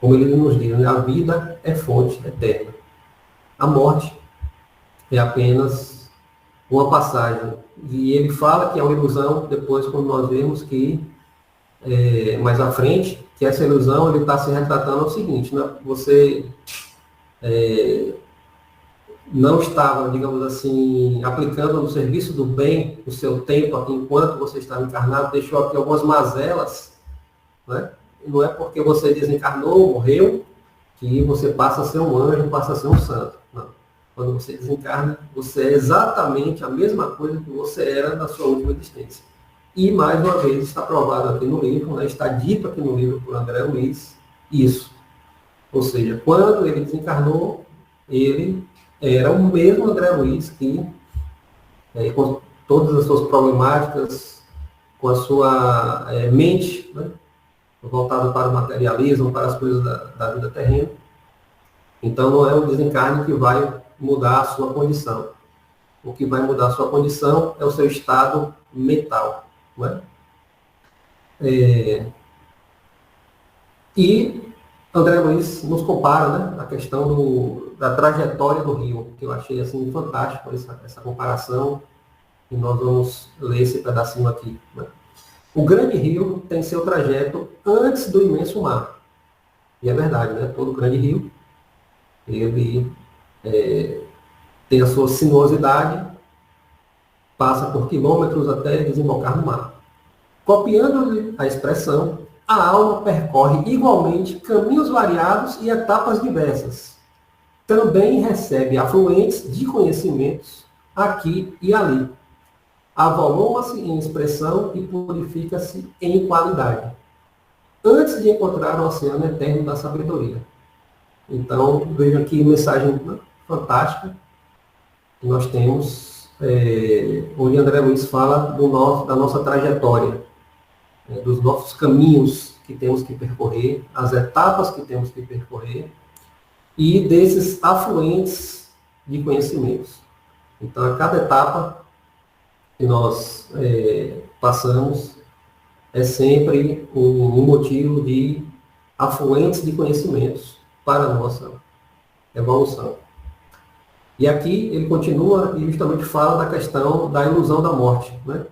Como ele nos diz, né? A vida é fonte eterna. A morte é apenas uma passagem. E ele fala que é uma ilusão, depois quando nós vemos que, mais à frente, que essa ilusão ele está se retratando ao seguinte, né? Você não estava, digamos assim, aplicando no serviço do bem o seu tempo aqui enquanto você estava encarnado, deixou aqui algumas mazelas, né? Não é porque você desencarnou, morreu, que você passa a ser um anjo, passa a ser um santo. Não. Quando você desencarna, você é exatamente a mesma coisa que você era na sua última existência. E, mais uma vez, está provado aqui no livro, né? Está dito aqui no livro por André Luiz, isso. Ou seja, quando ele desencarnou, ele era o mesmo André Luiz que, com todas as suas problemáticas, com a sua mente, né, voltada para o materialismo, para as coisas da vida terrena. Então, não é o desencarne que vai mudar a sua condição. O que vai mudar a sua condição é o seu estado mental. Não é? E André Luiz nos compara, né, a questão da trajetória do rio, que eu achei assim, fantástico essa comparação, e nós vamos ler esse pedacinho aqui. Né? O grande rio tem seu trajeto antes do imenso mar. E é verdade, né? Todo grande rio, ele tem a sua sinuosidade, passa por quilômetros até desembocar no mar. Copiando-lhe a expressão, a alma percorre igualmente caminhos variados e etapas diversas. Também recebe afluentes de conhecimentos aqui e ali. Avoluma-se em expressão e purifica-se em qualidade, antes de encontrar o oceano eterno da sabedoria. Então, veja aqui mensagem fantástica que nós temos, onde André Luiz fala da nossa trajetória, dos nossos caminhos que temos que percorrer, as etapas que temos que percorrer, e desses afluentes de conhecimentos. Então, a cada etapa que nós passamos é sempre um motivo de afluentes de conhecimentos para a nossa evolução. E aqui ele continua e justamente fala da questão da ilusão da morte. Né?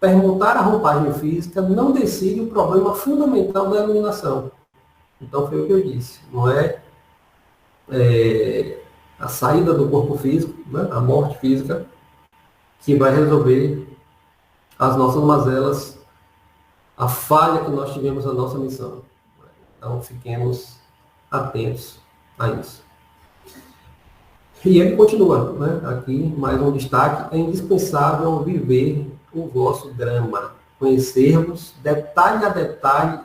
Permutar a roupagem física não decide o problema fundamental da iluminação. Então foi o que eu disse. Não é a saída do corpo físico, né? A morte física, que vai resolver as nossas mazelas, a falha que nós tivemos na nossa missão. Então fiquemos atentos a isso. E ele continua, né? Aqui mais um destaque: é indispensável viver o vosso drama, conhecermos detalhe a detalhe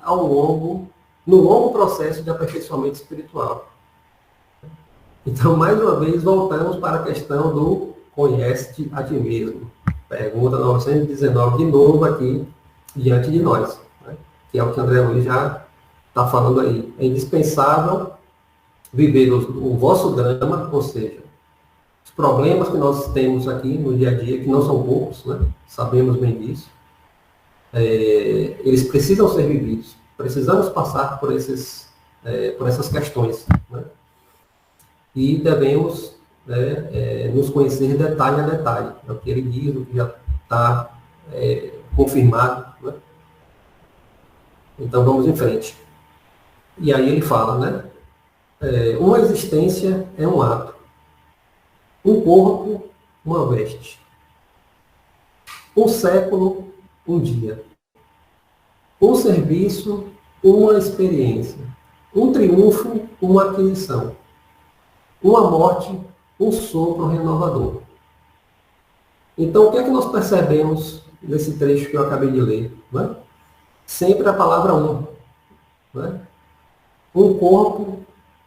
no longo processo de aperfeiçoamento espiritual. Então, mais uma vez, voltamos para a questão do conhece-te a ti mesmo. Pergunta 919 de novo aqui diante de nós, né? Que é o que André Luiz já está falando aí. É indispensável viver o vosso drama, ou seja, os problemas que nós temos aqui no dia a dia, que não são poucos, né? Sabemos bem disso, eles precisam ser vividos. Precisamos passar por essas questões, né? E devemos, né, nos conhecer detalhe a detalhe. É o que ele diz, o que já está confirmado, né? Então vamos em frente. E aí ele fala, né? Uma existência é um ato. Um corpo, uma veste. Um século, um dia. Um serviço, uma experiência. Um triunfo, uma aquisição. Uma morte, um sopro renovador. Então, o que é que nós percebemos nesse trecho que eu acabei de ler? Né? Sempre a palavra um. Né? Um corpo,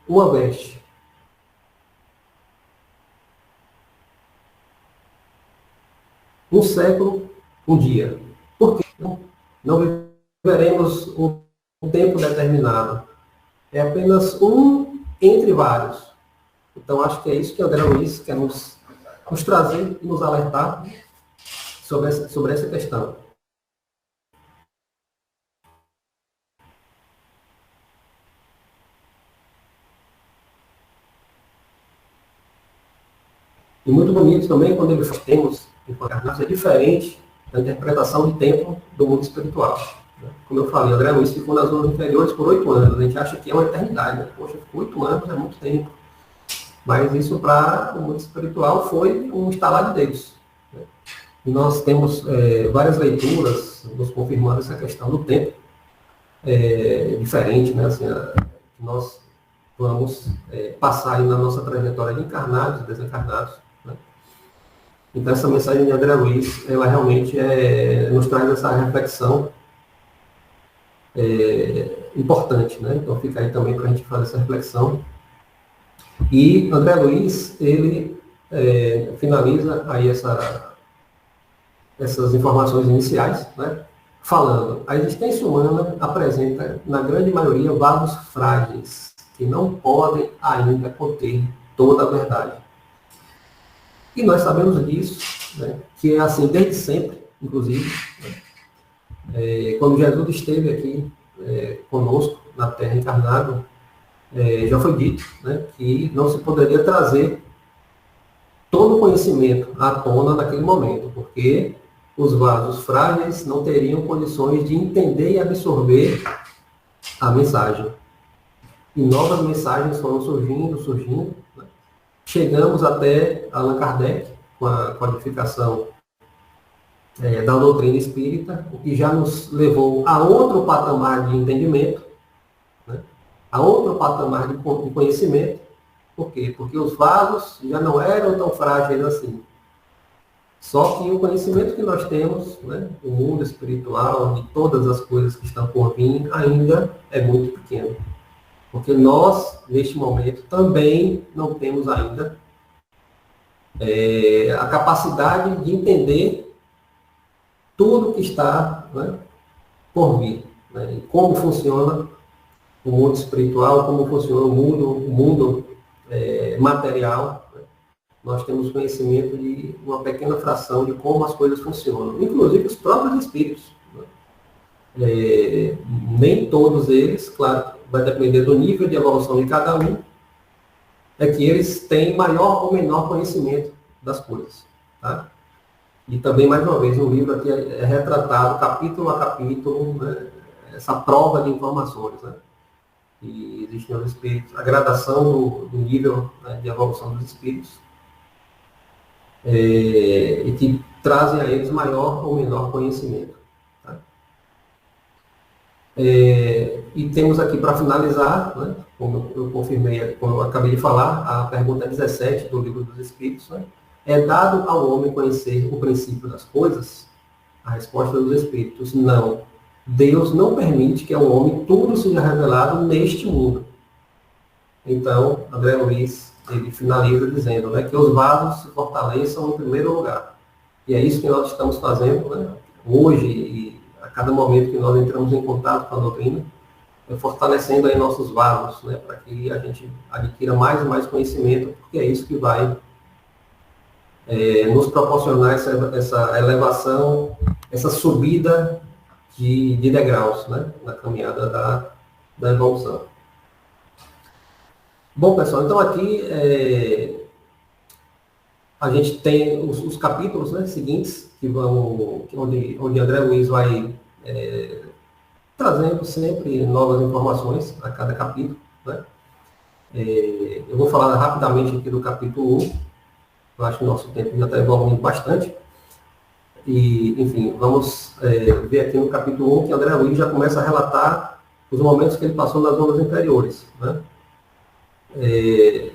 uma veste. Um século, um dia. Por quê? Não viveremos um tempo determinado. É apenas um entre vários. Então, acho que é isso que André Luiz quer nos trazer e nos alertar sobre essa questão. E muito bonito também quando ele faz tempos encarnados, é diferente da interpretação de tempo do mundo espiritual. Como eu falei, André Luiz ficou nas zonas inferiores por 8 anos. A gente acha que é uma eternidade. Né? Poxa, 8 anos é muito tempo. Mas isso para o mundo espiritual foi um estalar de dedos. Né? E nós temos várias leituras nos confirmando essa questão do tempo diferente, né? Assim, nós vamos passar aí na nossa trajetória de encarnados e desencarnados. Né? Então essa mensagem de André Luiz, ela realmente nos traz essa reflexão importante, né? Então fica aí também para a gente fazer essa reflexão. E André Luiz, ele finaliza aí essas informações iniciais, né? Falando: a existência humana apresenta, na grande maioria, vasos frágeis, que não podem ainda conter toda a verdade. E nós sabemos disso, né? Que é assim desde sempre, inclusive. Né? Quando Jesus esteve aqui conosco, na Terra encarnado, já foi dito, né, que não se poderia trazer todo o conhecimento à tona naquele momento, porque os vasos frágeis não teriam condições de entender e absorver a mensagem. E novas mensagens foram surgindo. Né? Chegamos até Allan Kardec, com a codificação da doutrina espírita, o que já nos levou a outro patamar de entendimento, né? A outro patamar de conhecimento. Por quê? Porque os vasos já não eram tão frágeis assim. Só que o conhecimento que nós temos, né, do mundo espiritual, de todas as coisas que estão por vir, ainda é muito pequeno. Porque nós, neste momento, também não temos ainda a capacidade de entender tudo que está, né, por vir. Né, e como funciona o mundo espiritual, como funciona o mundo material. Né? Nós temos conhecimento de uma pequena fração de como as coisas funcionam, inclusive os próprios espíritos. Né? Nem todos eles, claro, vai depender do nível de evolução de cada um, é que eles têm maior ou menor conhecimento das coisas. Tá? E também, mais uma vez, no livro aqui é retratado, capítulo a capítulo, né, essa prova de informações. Né? E existem os espíritos, a gradação do nível, né, de evolução dos espíritos, e que trazem a eles maior ou menor conhecimento. Tá? E temos aqui, para finalizar, né, como eu confirmei, como eu acabei de falar, a pergunta 17 do Livro dos Espíritos, né, é dado ao homem conhecer o princípio das coisas? A resposta dos Espíritos, não. Deus não permite que ao homem tudo seja revelado neste mundo. Então, André Luiz, ele finaliza dizendo, né, que os vasos se fortaleçam em primeiro lugar. E é isso que nós estamos fazendo, né, hoje e a cada momento que nós entramos em contato com a doutrina, fortalecendo aí nossos vasos, né, para que a gente adquira mais e mais conhecimento, porque é isso que vai nos proporcionar essa elevação, essa subida de degraus, né, na caminhada da evolução. Bom, pessoal, então aqui a gente tem os capítulos, né, seguintes, onde André Luiz vai trazendo sempre novas informações a cada capítulo, né? Eu vou falar rapidamente aqui do capítulo 1, eu acho que o nosso tempo já está evoluindo bastante. E, enfim, vamos ver aqui no capítulo 1 que André Luiz já começa a relatar os momentos que ele passou nas ondas inferiores, né? E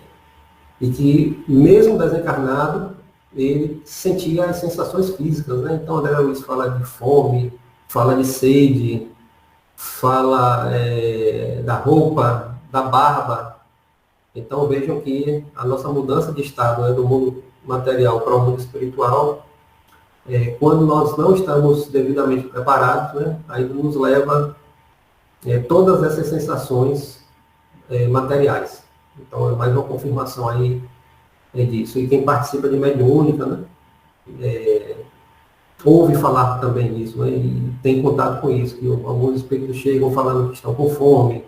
que, mesmo desencarnado, ele sentia as sensações físicas, né? Então, André Luiz fala de fome, fala de sede, fala da roupa, da barba. Então, vejam que a nossa mudança de estado, né, do mundo material para o mundo espiritual, quando nós não estamos devidamente preparados, né, ainda nos leva todas essas sensações materiais. Então, é mais uma confirmação aí disso. E quem participa de mediúnica, né, ouve falar também disso, né, e tem contato com isso, que alguns espíritos chegam falando que estão com fome,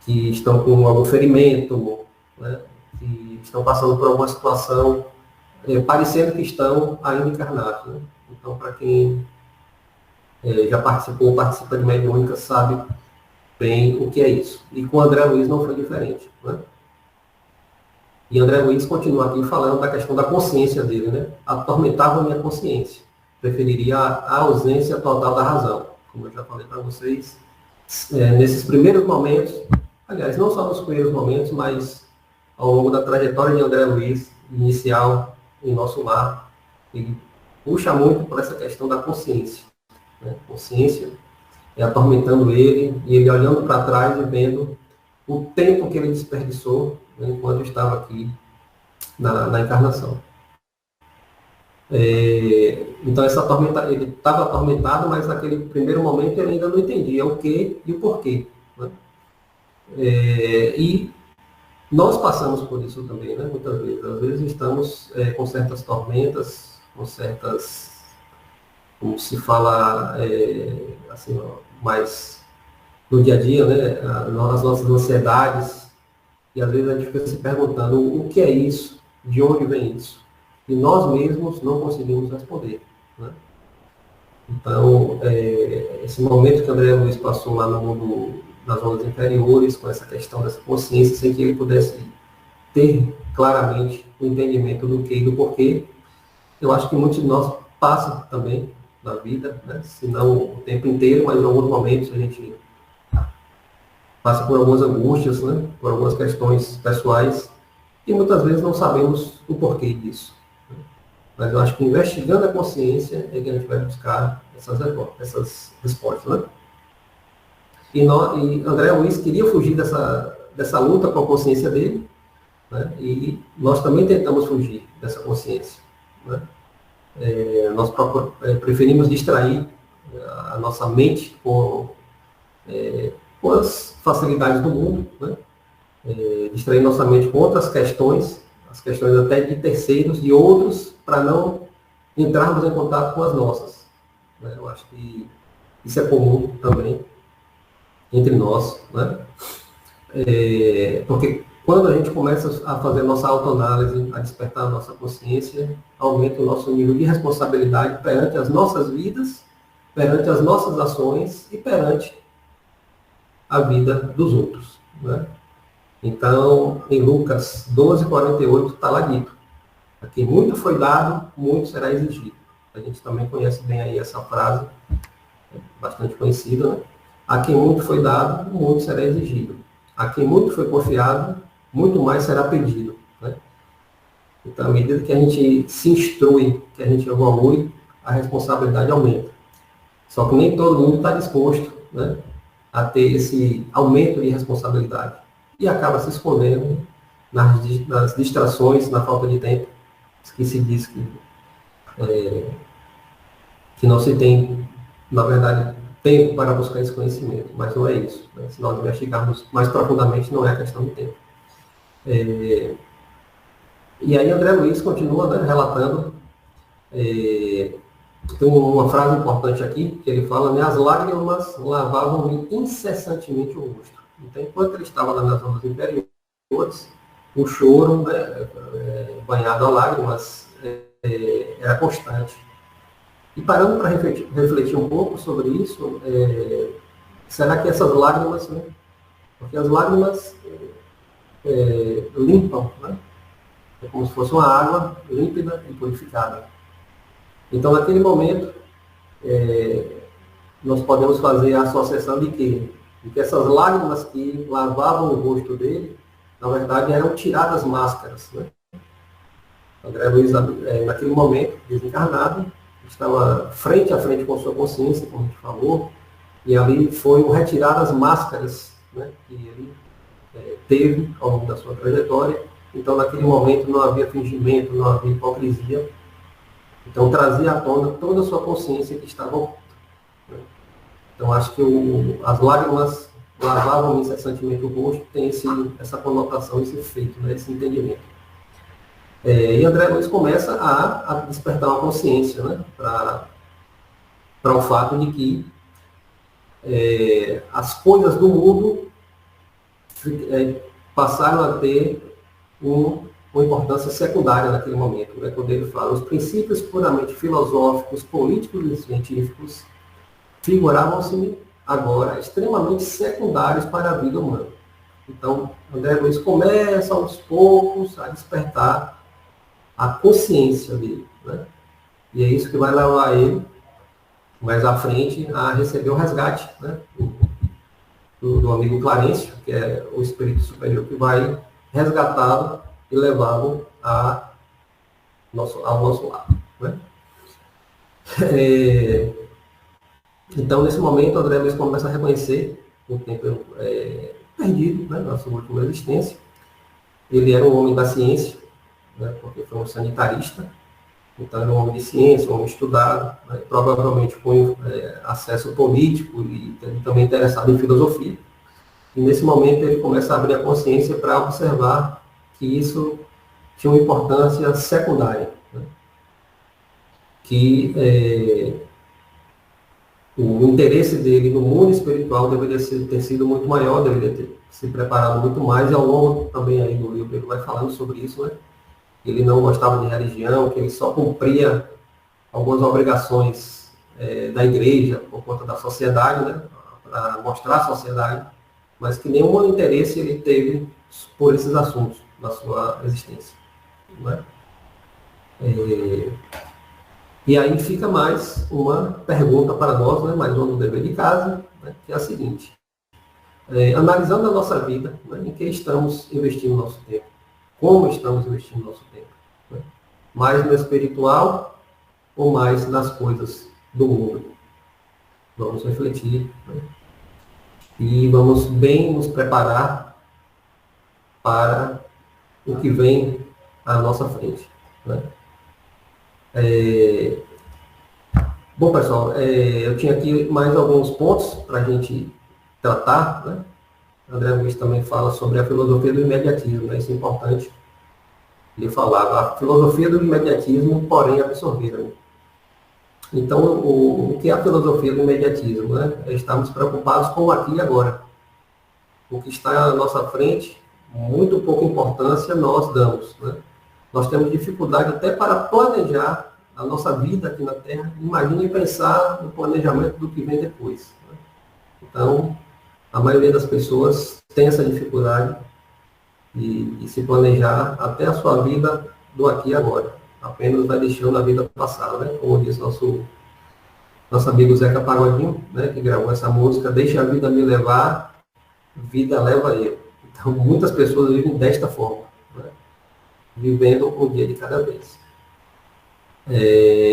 que estão com algum ferimento, né, que estão passando por alguma situação, parecendo que estão ainda encarnados, né? Então, para quem já participou, participa de mediúnica, sabe bem o que é isso. E com André Luiz não foi diferente, né? E André Luiz continua aqui falando da questão da consciência dele, né? Atormentava a minha consciência. Preferiria a ausência total da razão. Como eu já falei para vocês, nesses primeiros momentos, aliás, não só nos primeiros momentos, mas ao longo da trajetória de André Luiz, inicial em nosso lar, ele puxa muito por essa questão da consciência, né? Consciência atormentando ele, e ele olhando para trás e vendo o tempo que ele desperdiçou, né, enquanto estava aqui na encarnação. Então, ele estava atormentado, mas naquele primeiro momento ele ainda não entendia o que e o porquê, né? E nós passamos por isso também, né, muitas vezes. Às vezes estamos com certas tormentas, com certas, como se fala, assim, mais no dia a dia, né, as nossas ansiedades, e às vezes a gente fica se perguntando o que é isso, de onde vem isso, e nós mesmos não conseguimos responder, né? Então, esse momento que André Luiz passou lá no mundo, nas ondas inferiores, com essa questão dessa consciência, sem que ele pudesse ter claramente o entendimento do que e do porquê, eu acho que muitos de nós passam também na vida, né? Se não o tempo inteiro, mas em alguns momentos a gente passa por algumas angústias, né? Por algumas questões pessoais, e muitas vezes não sabemos o porquê disso. Mas eu acho que investigando a consciência é que a gente vai buscar essas respostas, né? E André Luiz queria fugir dessa luta com a consciência dele, né? E nós também tentamos fugir dessa consciência, né? Nós preferimos distrair a nossa mente com as facilidades do mundo, né? Distrair nossa mente com outras questões, as questões até de terceiros, de outros, para não entrarmos em contato com as nossas, né? Eu acho que isso é comum também entre nós, né? Porque quando a gente começa a fazer nossa autoanálise, a despertar a nossa consciência, aumenta o nosso nível de responsabilidade perante as nossas vidas, perante as nossas ações e perante a vida dos outros, né? Então, em Lucas 12:48 está lá dito: a quem muito foi dado, muito será exigido. A gente também conhece bem aí essa frase, bastante conhecida, né? A quem muito foi dado, muito será exigido. A quem muito foi confiado, muito mais será pedido. Né? Então, à medida que a gente se instrui, que a gente evolui, a responsabilidade aumenta. Só que nem todo mundo está disposto, né, a ter esse aumento de responsabilidade. E acaba se escondendo nas distrações, na falta de tempo, que se diz que não se tem, na verdade, tempo para buscar esse conhecimento, mas não é isso. Né? Se nós investigarmos mais profundamente, não é questão de tempo. E aí André Luiz continua, né, relatando, tem uma frase importante aqui, que ele fala, né, as lágrimas lavavam-me incessantemente o rosto. Então, enquanto ele estava lá nas zonas inferiores, o choro, né, banhado a lágrimas, era constante. E parando para refletir um pouco sobre isso, será que essas lágrimas, né, porque as lágrimas limpam, né, é como se fosse uma água límpida e purificada. Então, naquele momento, nós podemos fazer a associação de que essas lágrimas que lavavam o rosto dele, na verdade, eram tiradas máscaras. Né? André Luiz, naquele momento, desencarnado, estava frente a frente com sua consciência, como a gente falou, e ali foram retiradas as máscaras, né, que ele teve ao longo da sua trajetória. Então, naquele momento, não havia fingimento, não havia hipocrisia. Então, trazia à tona toda a sua consciência que estava oculta. Né? Então, acho que as lágrimas lavavam incessantemente o rosto, tem essa conotação, esse efeito, né, esse entendimento. E André Luiz começa a despertar uma consciência, né, para o fato de que as coisas do mundo passaram a ter uma importância secundária naquele momento, né, quando ele fala, os princípios puramente filosóficos, políticos e científicos figuravam-se agora extremamente secundários para a vida humana. Então, André Luiz começa aos poucos a despertar a consciência dele, né? E é isso que vai levar ele, mais à frente, a receber o resgate, né, do amigo Clarencio, que é o espírito superior que vai resgatá-lo e levá-lo ao nosso lado. Né? Então, nesse momento, André Luiz começa a reconhecer o tempo perdido, né, na sua última existência. Ele era um homem da ciência, né, porque foi um sanitarista, então era um homem de ciência, um homem estudado, né, provavelmente com acesso político e também interessado em filosofia. E nesse momento ele começa a abrir a consciência para observar que isso tinha uma importância secundária, né? Que o interesse dele no mundo espiritual deveria ter sido muito maior, deveria ter se preparado muito mais, e ao longo também aí do livro ele vai falando sobre isso, né? Ele não gostava de religião, que ele só cumpria algumas obrigações da igreja por conta da sociedade, né? Para mostrar à sociedade, mas que nenhum interesse ele teve por esses assuntos na sua existência. Né? E aí fica mais uma pergunta para nós, né, mais um do dever de casa, né, que é a seguinte. Analisando a nossa vida, né, em que estamos investindo nosso tempo? Como estamos investindo nosso tempo? Né? Mais no espiritual ou mais nas coisas do mundo? Vamos refletir, né? E vamos bem nos preparar para o que vem à nossa frente. Né? Bom, pessoal, eu tinha aqui mais alguns pontos para a gente tratar. Né? André Luiz também fala sobre a filosofia do imediatismo, né? Isso é importante ele falar. A filosofia do imediatismo, porém, absorvida. Né? Então, o que é a filosofia do imediatismo? Né? Estamos preocupados com o aqui e agora. O que está à nossa frente, muito pouca importância nós damos. Né? Nós temos dificuldade até para planejar a nossa vida aqui na Terra. Imagine pensar no planejamento do que vem depois. Né? Então, a maioria das pessoas tem essa dificuldade de se planejar até a sua vida do aqui e agora. Apenas vai deixando a vida passar, né? Como diz nosso nosso amigo Zeca Pagodinho, né, que gravou essa música, Deixa a vida me levar, vida leva eu. Então, muitas pessoas vivem desta forma, né, vivendo um dia de cada vez.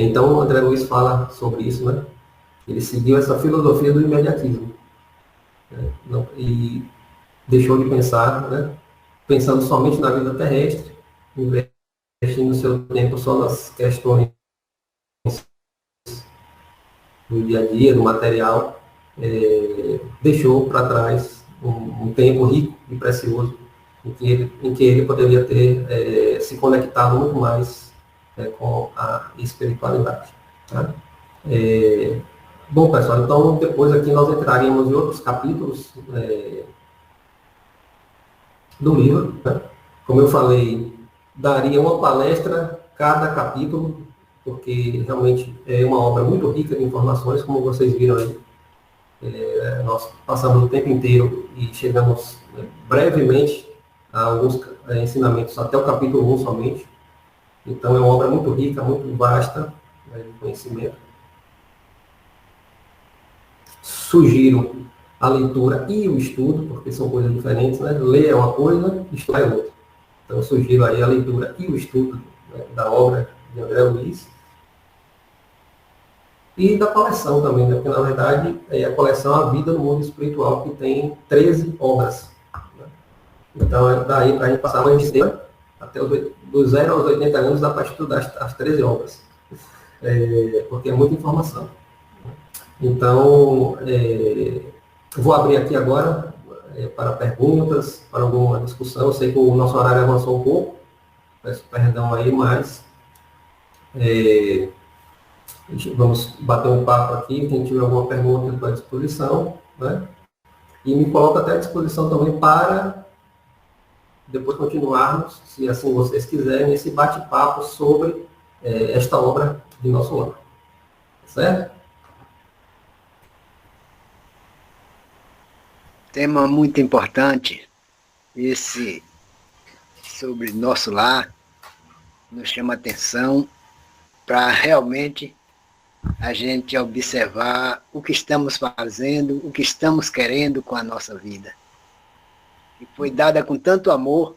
Então, o André Luiz fala sobre isso, né? Ele seguiu essa filosofia do imediatismo, né, e deixou de pensar, né, pensando somente na vida terrestre, investindo seu tempo só nas questões do dia a dia, do material, deixou para trás um tempo rico e precioso em que ele poderia ter se conectado muito mais com a espiritualidade. Tá? Bom, pessoal, então depois aqui nós entraremos em outros capítulos do livro. Né? Como eu falei, daria uma palestra cada capítulo, porque realmente é uma obra muito rica de informações, como vocês viram aí. Nós passamos o tempo inteiro e chegamos brevemente a alguns ensinamentos até o capítulo 1 somente. Então é uma obra muito rica, muito vasta, né, de conhecimento. Sugiro a leitura e o estudo, porque são coisas diferentes, né? Ler é uma coisa, estudar é outra. Então eu sugiro aí a leitura e o estudo, né, da obra de André Luiz. E da coleção também, né? Porque na verdade é a coleção A Vida no Mundo Espiritual, que tem 13 obras. Né? Então é daí para a gente passar mais de até dos 0 aos 80 anos dá para estudar as 13 obras, porque é muita informação. Então, vou abrir aqui agora para perguntas, para alguma discussão. Eu sei que o nosso horário avançou um pouco, peço perdão aí, mas vamos bater um papo aqui. Quem tiver alguma pergunta, eu estou à disposição, né? E me coloco até à disposição também para depois continuarmos, se assim vocês quiserem, esse bate-papo sobre esta obra de nosso lar. Certo? Tema muito importante, esse sobre nosso lar, nos chama atenção para realmente a gente observar o que estamos fazendo, o que estamos querendo com a nossa vida. Que foi dada com tanto amor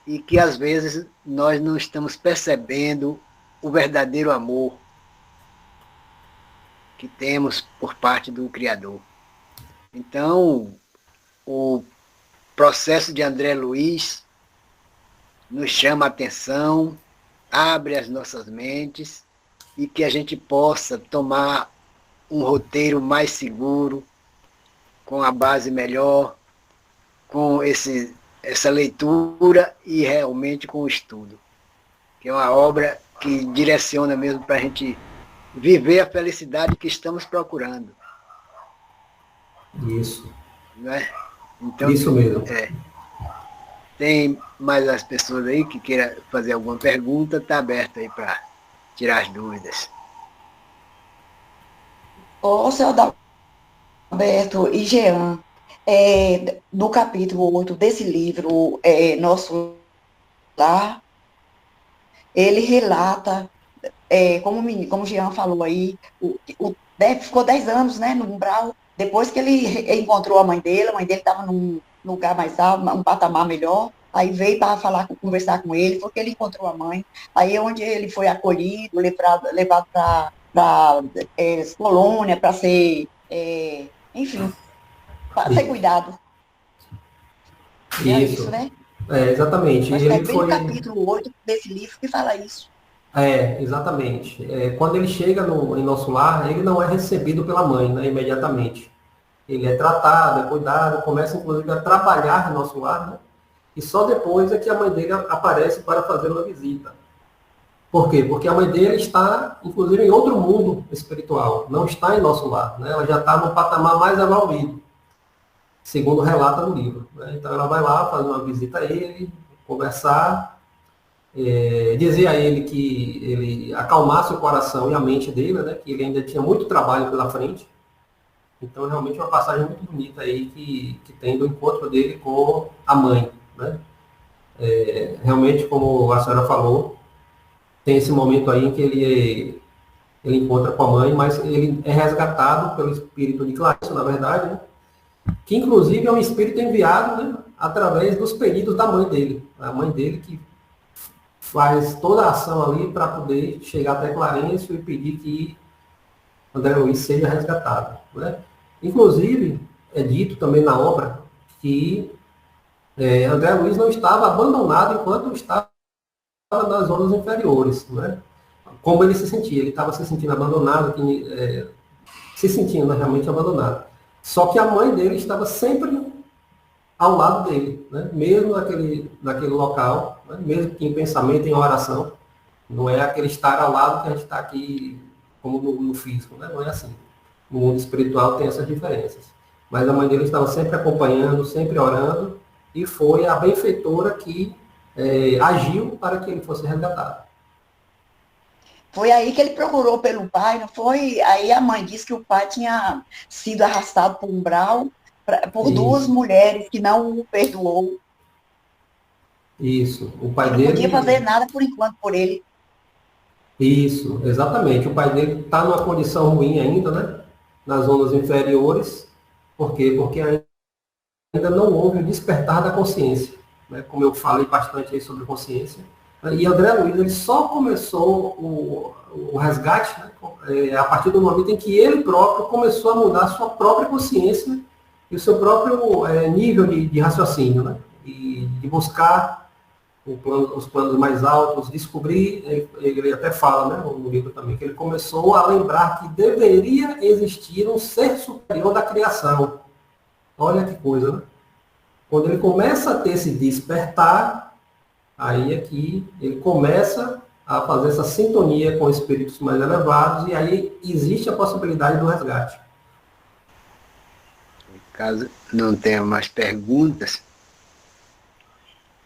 e que às vezes nós não estamos percebendo o verdadeiro amor que temos por parte do Criador. Então, o processo de André Luiz nos chama a atenção, abre as nossas mentes e que a gente possa tomar um roteiro mais seguro, com a base melhor, com essa leitura e realmente com o estudo. Que é uma obra que direciona mesmo para a gente viver a felicidade que estamos procurando. Isso. Não é? Então, isso mesmo. Tem mais as pessoas aí que queiram fazer alguma pergunta, está aberto aí para tirar as dúvidas. Ô, seu Adalberto e Jean, no capítulo 8 desse livro, Nosso Lar, ele relata, como o Jean falou aí, ficou 10 anos, né, no umbral. Depois que ele encontrou a mãe dele estava num lugar mais alto, um patamar melhor, aí veio para conversar com ele, porque ele encontrou a mãe, aí é onde ele foi acolhido, levado para colônia, para ser, enfim, para ser cuidado. É isso, né? Exatamente. Mas ele bem no capítulo 8 desse livro que fala isso. Exatamente. Quando ele chega em nosso lar, ele não é recebido pela mãe, né, imediatamente. Ele é tratado, é cuidado, começa inclusive a trabalhar em nosso lar, né? E só depois é que a mãe dele aparece para fazer uma visita. Por quê? Porque a mãe dele está, inclusive, em outro mundo espiritual, não está em nosso lar, né? Ela já está no patamar mais evoluído, segundo relata no livro, né? Então ela vai lá fazer uma visita a ele, conversar, dizer a ele que ele acalmasse o coração e a mente dele, né? Que ele ainda tinha muito trabalho pela frente. Então, realmente é uma passagem muito bonita aí que tem do encontro dele com a mãe, né? Realmente, como a senhora falou, tem esse momento aí em que ele ele encontra com a mãe, mas ele é resgatado pelo espírito de Clarissa, na verdade, né? Que inclusive é um espírito enviado, né, através dos pedidos da mãe dele. A mãe dele que faz toda a ação ali para poder chegar até Clarencio e pedir que André Luiz seja resgatado, né? Inclusive, é dito também na obra que André Luiz não estava abandonado enquanto estava nas zonas inferiores, né? Como ele se sentia, ele estava se sentindo abandonado, se sentindo, né, realmente abandonado. Só que a mãe dele estava sempre ao lado dele, né? Mesmo naquele local, né? Mesmo que em pensamento, em oração, não é aquele estar ao lado que a gente está aqui como no físico, né? Não é assim. No mundo espiritual tem essas diferenças. Mas a mãe dele estava sempre acompanhando, sempre orando, e foi a benfeitora que agiu para que ele fosse resgatado. Foi aí que ele procurou pelo pai, não foi? Aí a mãe disse que o pai tinha sido arrastado por um umbral por duas Isso. mulheres que não o perdoou. Isso. O Que pai não podia fazer dele... nada por enquanto por ele. Isso, exatamente. O pai dele está numa condição ruim ainda, né? Nas zonas inferiores. Por quê? Porque ainda não houve o despertar da consciência, né? Como eu falei bastante aí sobre consciência. E André Luiz, ele só começou o resgate, né? A partir do momento em que ele próprio começou a mudar a sua própria consciência e o seu próprio nível de raciocínio, né? E de buscar os planos mais altos, descobrir, ele até fala, né, no livro também, que ele começou a lembrar que deveria existir um ser superior da criação. Olha que coisa, né? Quando ele começa a ter esse despertar, aí é que ele começa a fazer essa sintonia com espíritos mais elevados, e aí existe a possibilidade do resgate. Caso não tenha mais perguntas,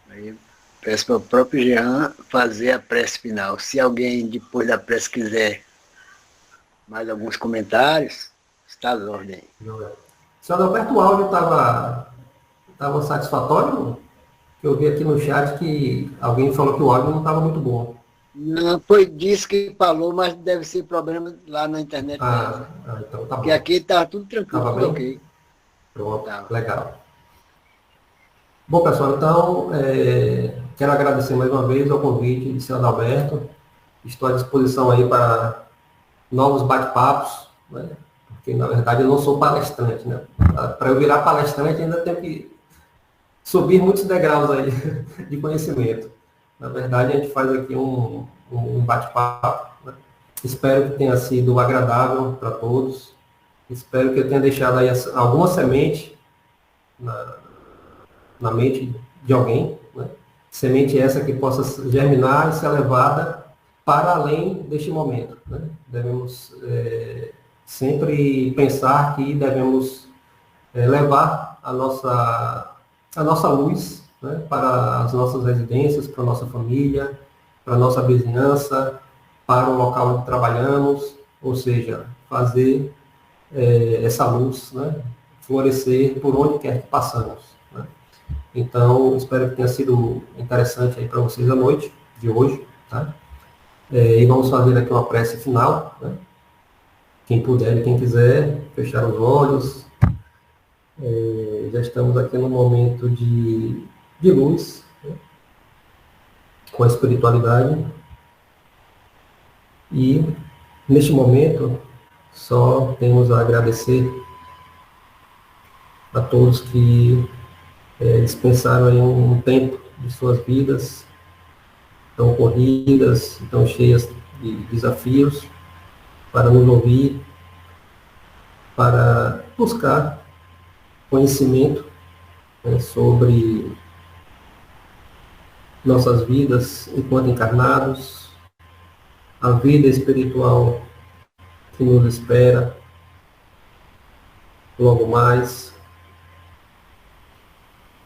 aí peço para o próprio Jean fazer a prece final. Se alguém, depois da prece, quiser mais alguns comentários, está às ordens. Senhor Alberto, o áudio estava satisfatório? Eu vi aqui no chat que alguém falou que o áudio não estava muito bom. Não, foi disso que falou, mas deve ser problema lá na internet dela. Então tá bom. Porque aqui estava tudo tranquilo, Tava tudo bem? ok. Pronto, Tá. legal. Bom, pessoal, então, quero agradecer mais uma vez ao convite de senhor Adalberto. Estou à disposição aí para novos bate-papos, né? Porque, na verdade, eu não sou palestrante, né? Para eu virar palestrante, ainda tenho que subir muitos degraus aí de conhecimento. Na verdade, a gente faz aqui um bate-papo, né? Espero que tenha sido agradável para todos. Espero que eu tenha deixado aí alguma semente na mente de alguém, né? Semente essa que possa germinar e ser levada para além deste momento, né? Devemos sempre pensar que devemos levar a nossa luz, né, para as nossas residências, para a nossa família, para a nossa vizinhança, para o local onde trabalhamos, ou seja, fazer essa luz, né, florescer por onde quer que passamos, né? Então, espero que tenha sido interessante aí para vocês a noite de hoje, tá? E vamos fazer aqui uma prece final, né? Quem puder e quem quiser, fechar os olhos. Já estamos aqui no momento de luz, né? Com a espiritualidade. E, neste momento, só temos a agradecer a todos que dispensaram aí um tempo de suas vidas tão corridas, tão cheias de desafios, para nos ouvir, para buscar conhecimento, né, sobre nossas vidas enquanto encarnados, a vida espiritual que nos espera logo mais.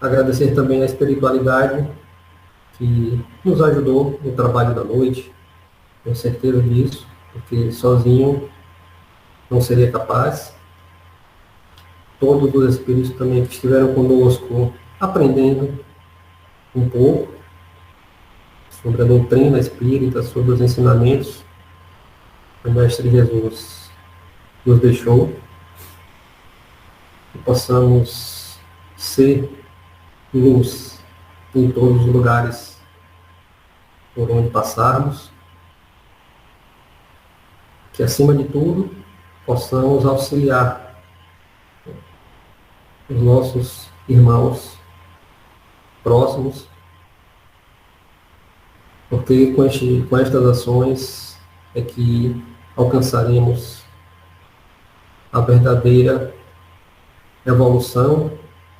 Agradecer também a espiritualidade que nos ajudou no trabalho da noite, tenho certeza disso, porque sozinho não seria capaz. Todos os espíritos também que estiveram conosco aprendendo um pouco sobre a doutrina espírita, sobre os ensinamentos, o Mestre Jesus nos deixou, que possamos ser luz em todos os lugares por onde passarmos, que acima de tudo possamos auxiliar os nossos irmãos próximos, porque com estas ações é que alcançaremos a verdadeira evolução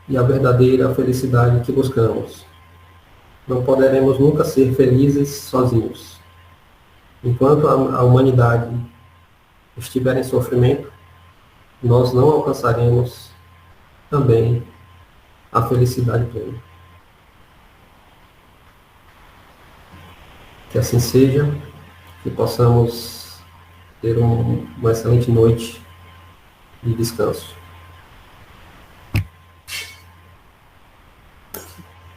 e a verdadeira felicidade que buscamos. Não poderemos nunca ser felizes sozinhos. Enquanto a humanidade estiver em sofrimento, nós não alcançaremos também a felicidade plena. Que assim seja, que possamos ter uma excelente noite de descanso.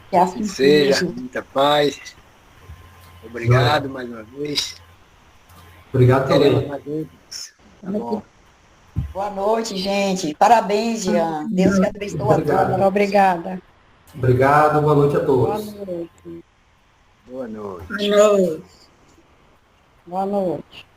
Que assim Seja, seja. muita paz. Obrigado mais uma vez. Obrigado Teremos também. mais outros. Tá bom. Boa noite, gente. Parabéns, Jean. Deus que abençoe a Obrigado. todos. Obrigada. Obrigado, boa noite a Boa todos. noite. Boa noite. Boa noite.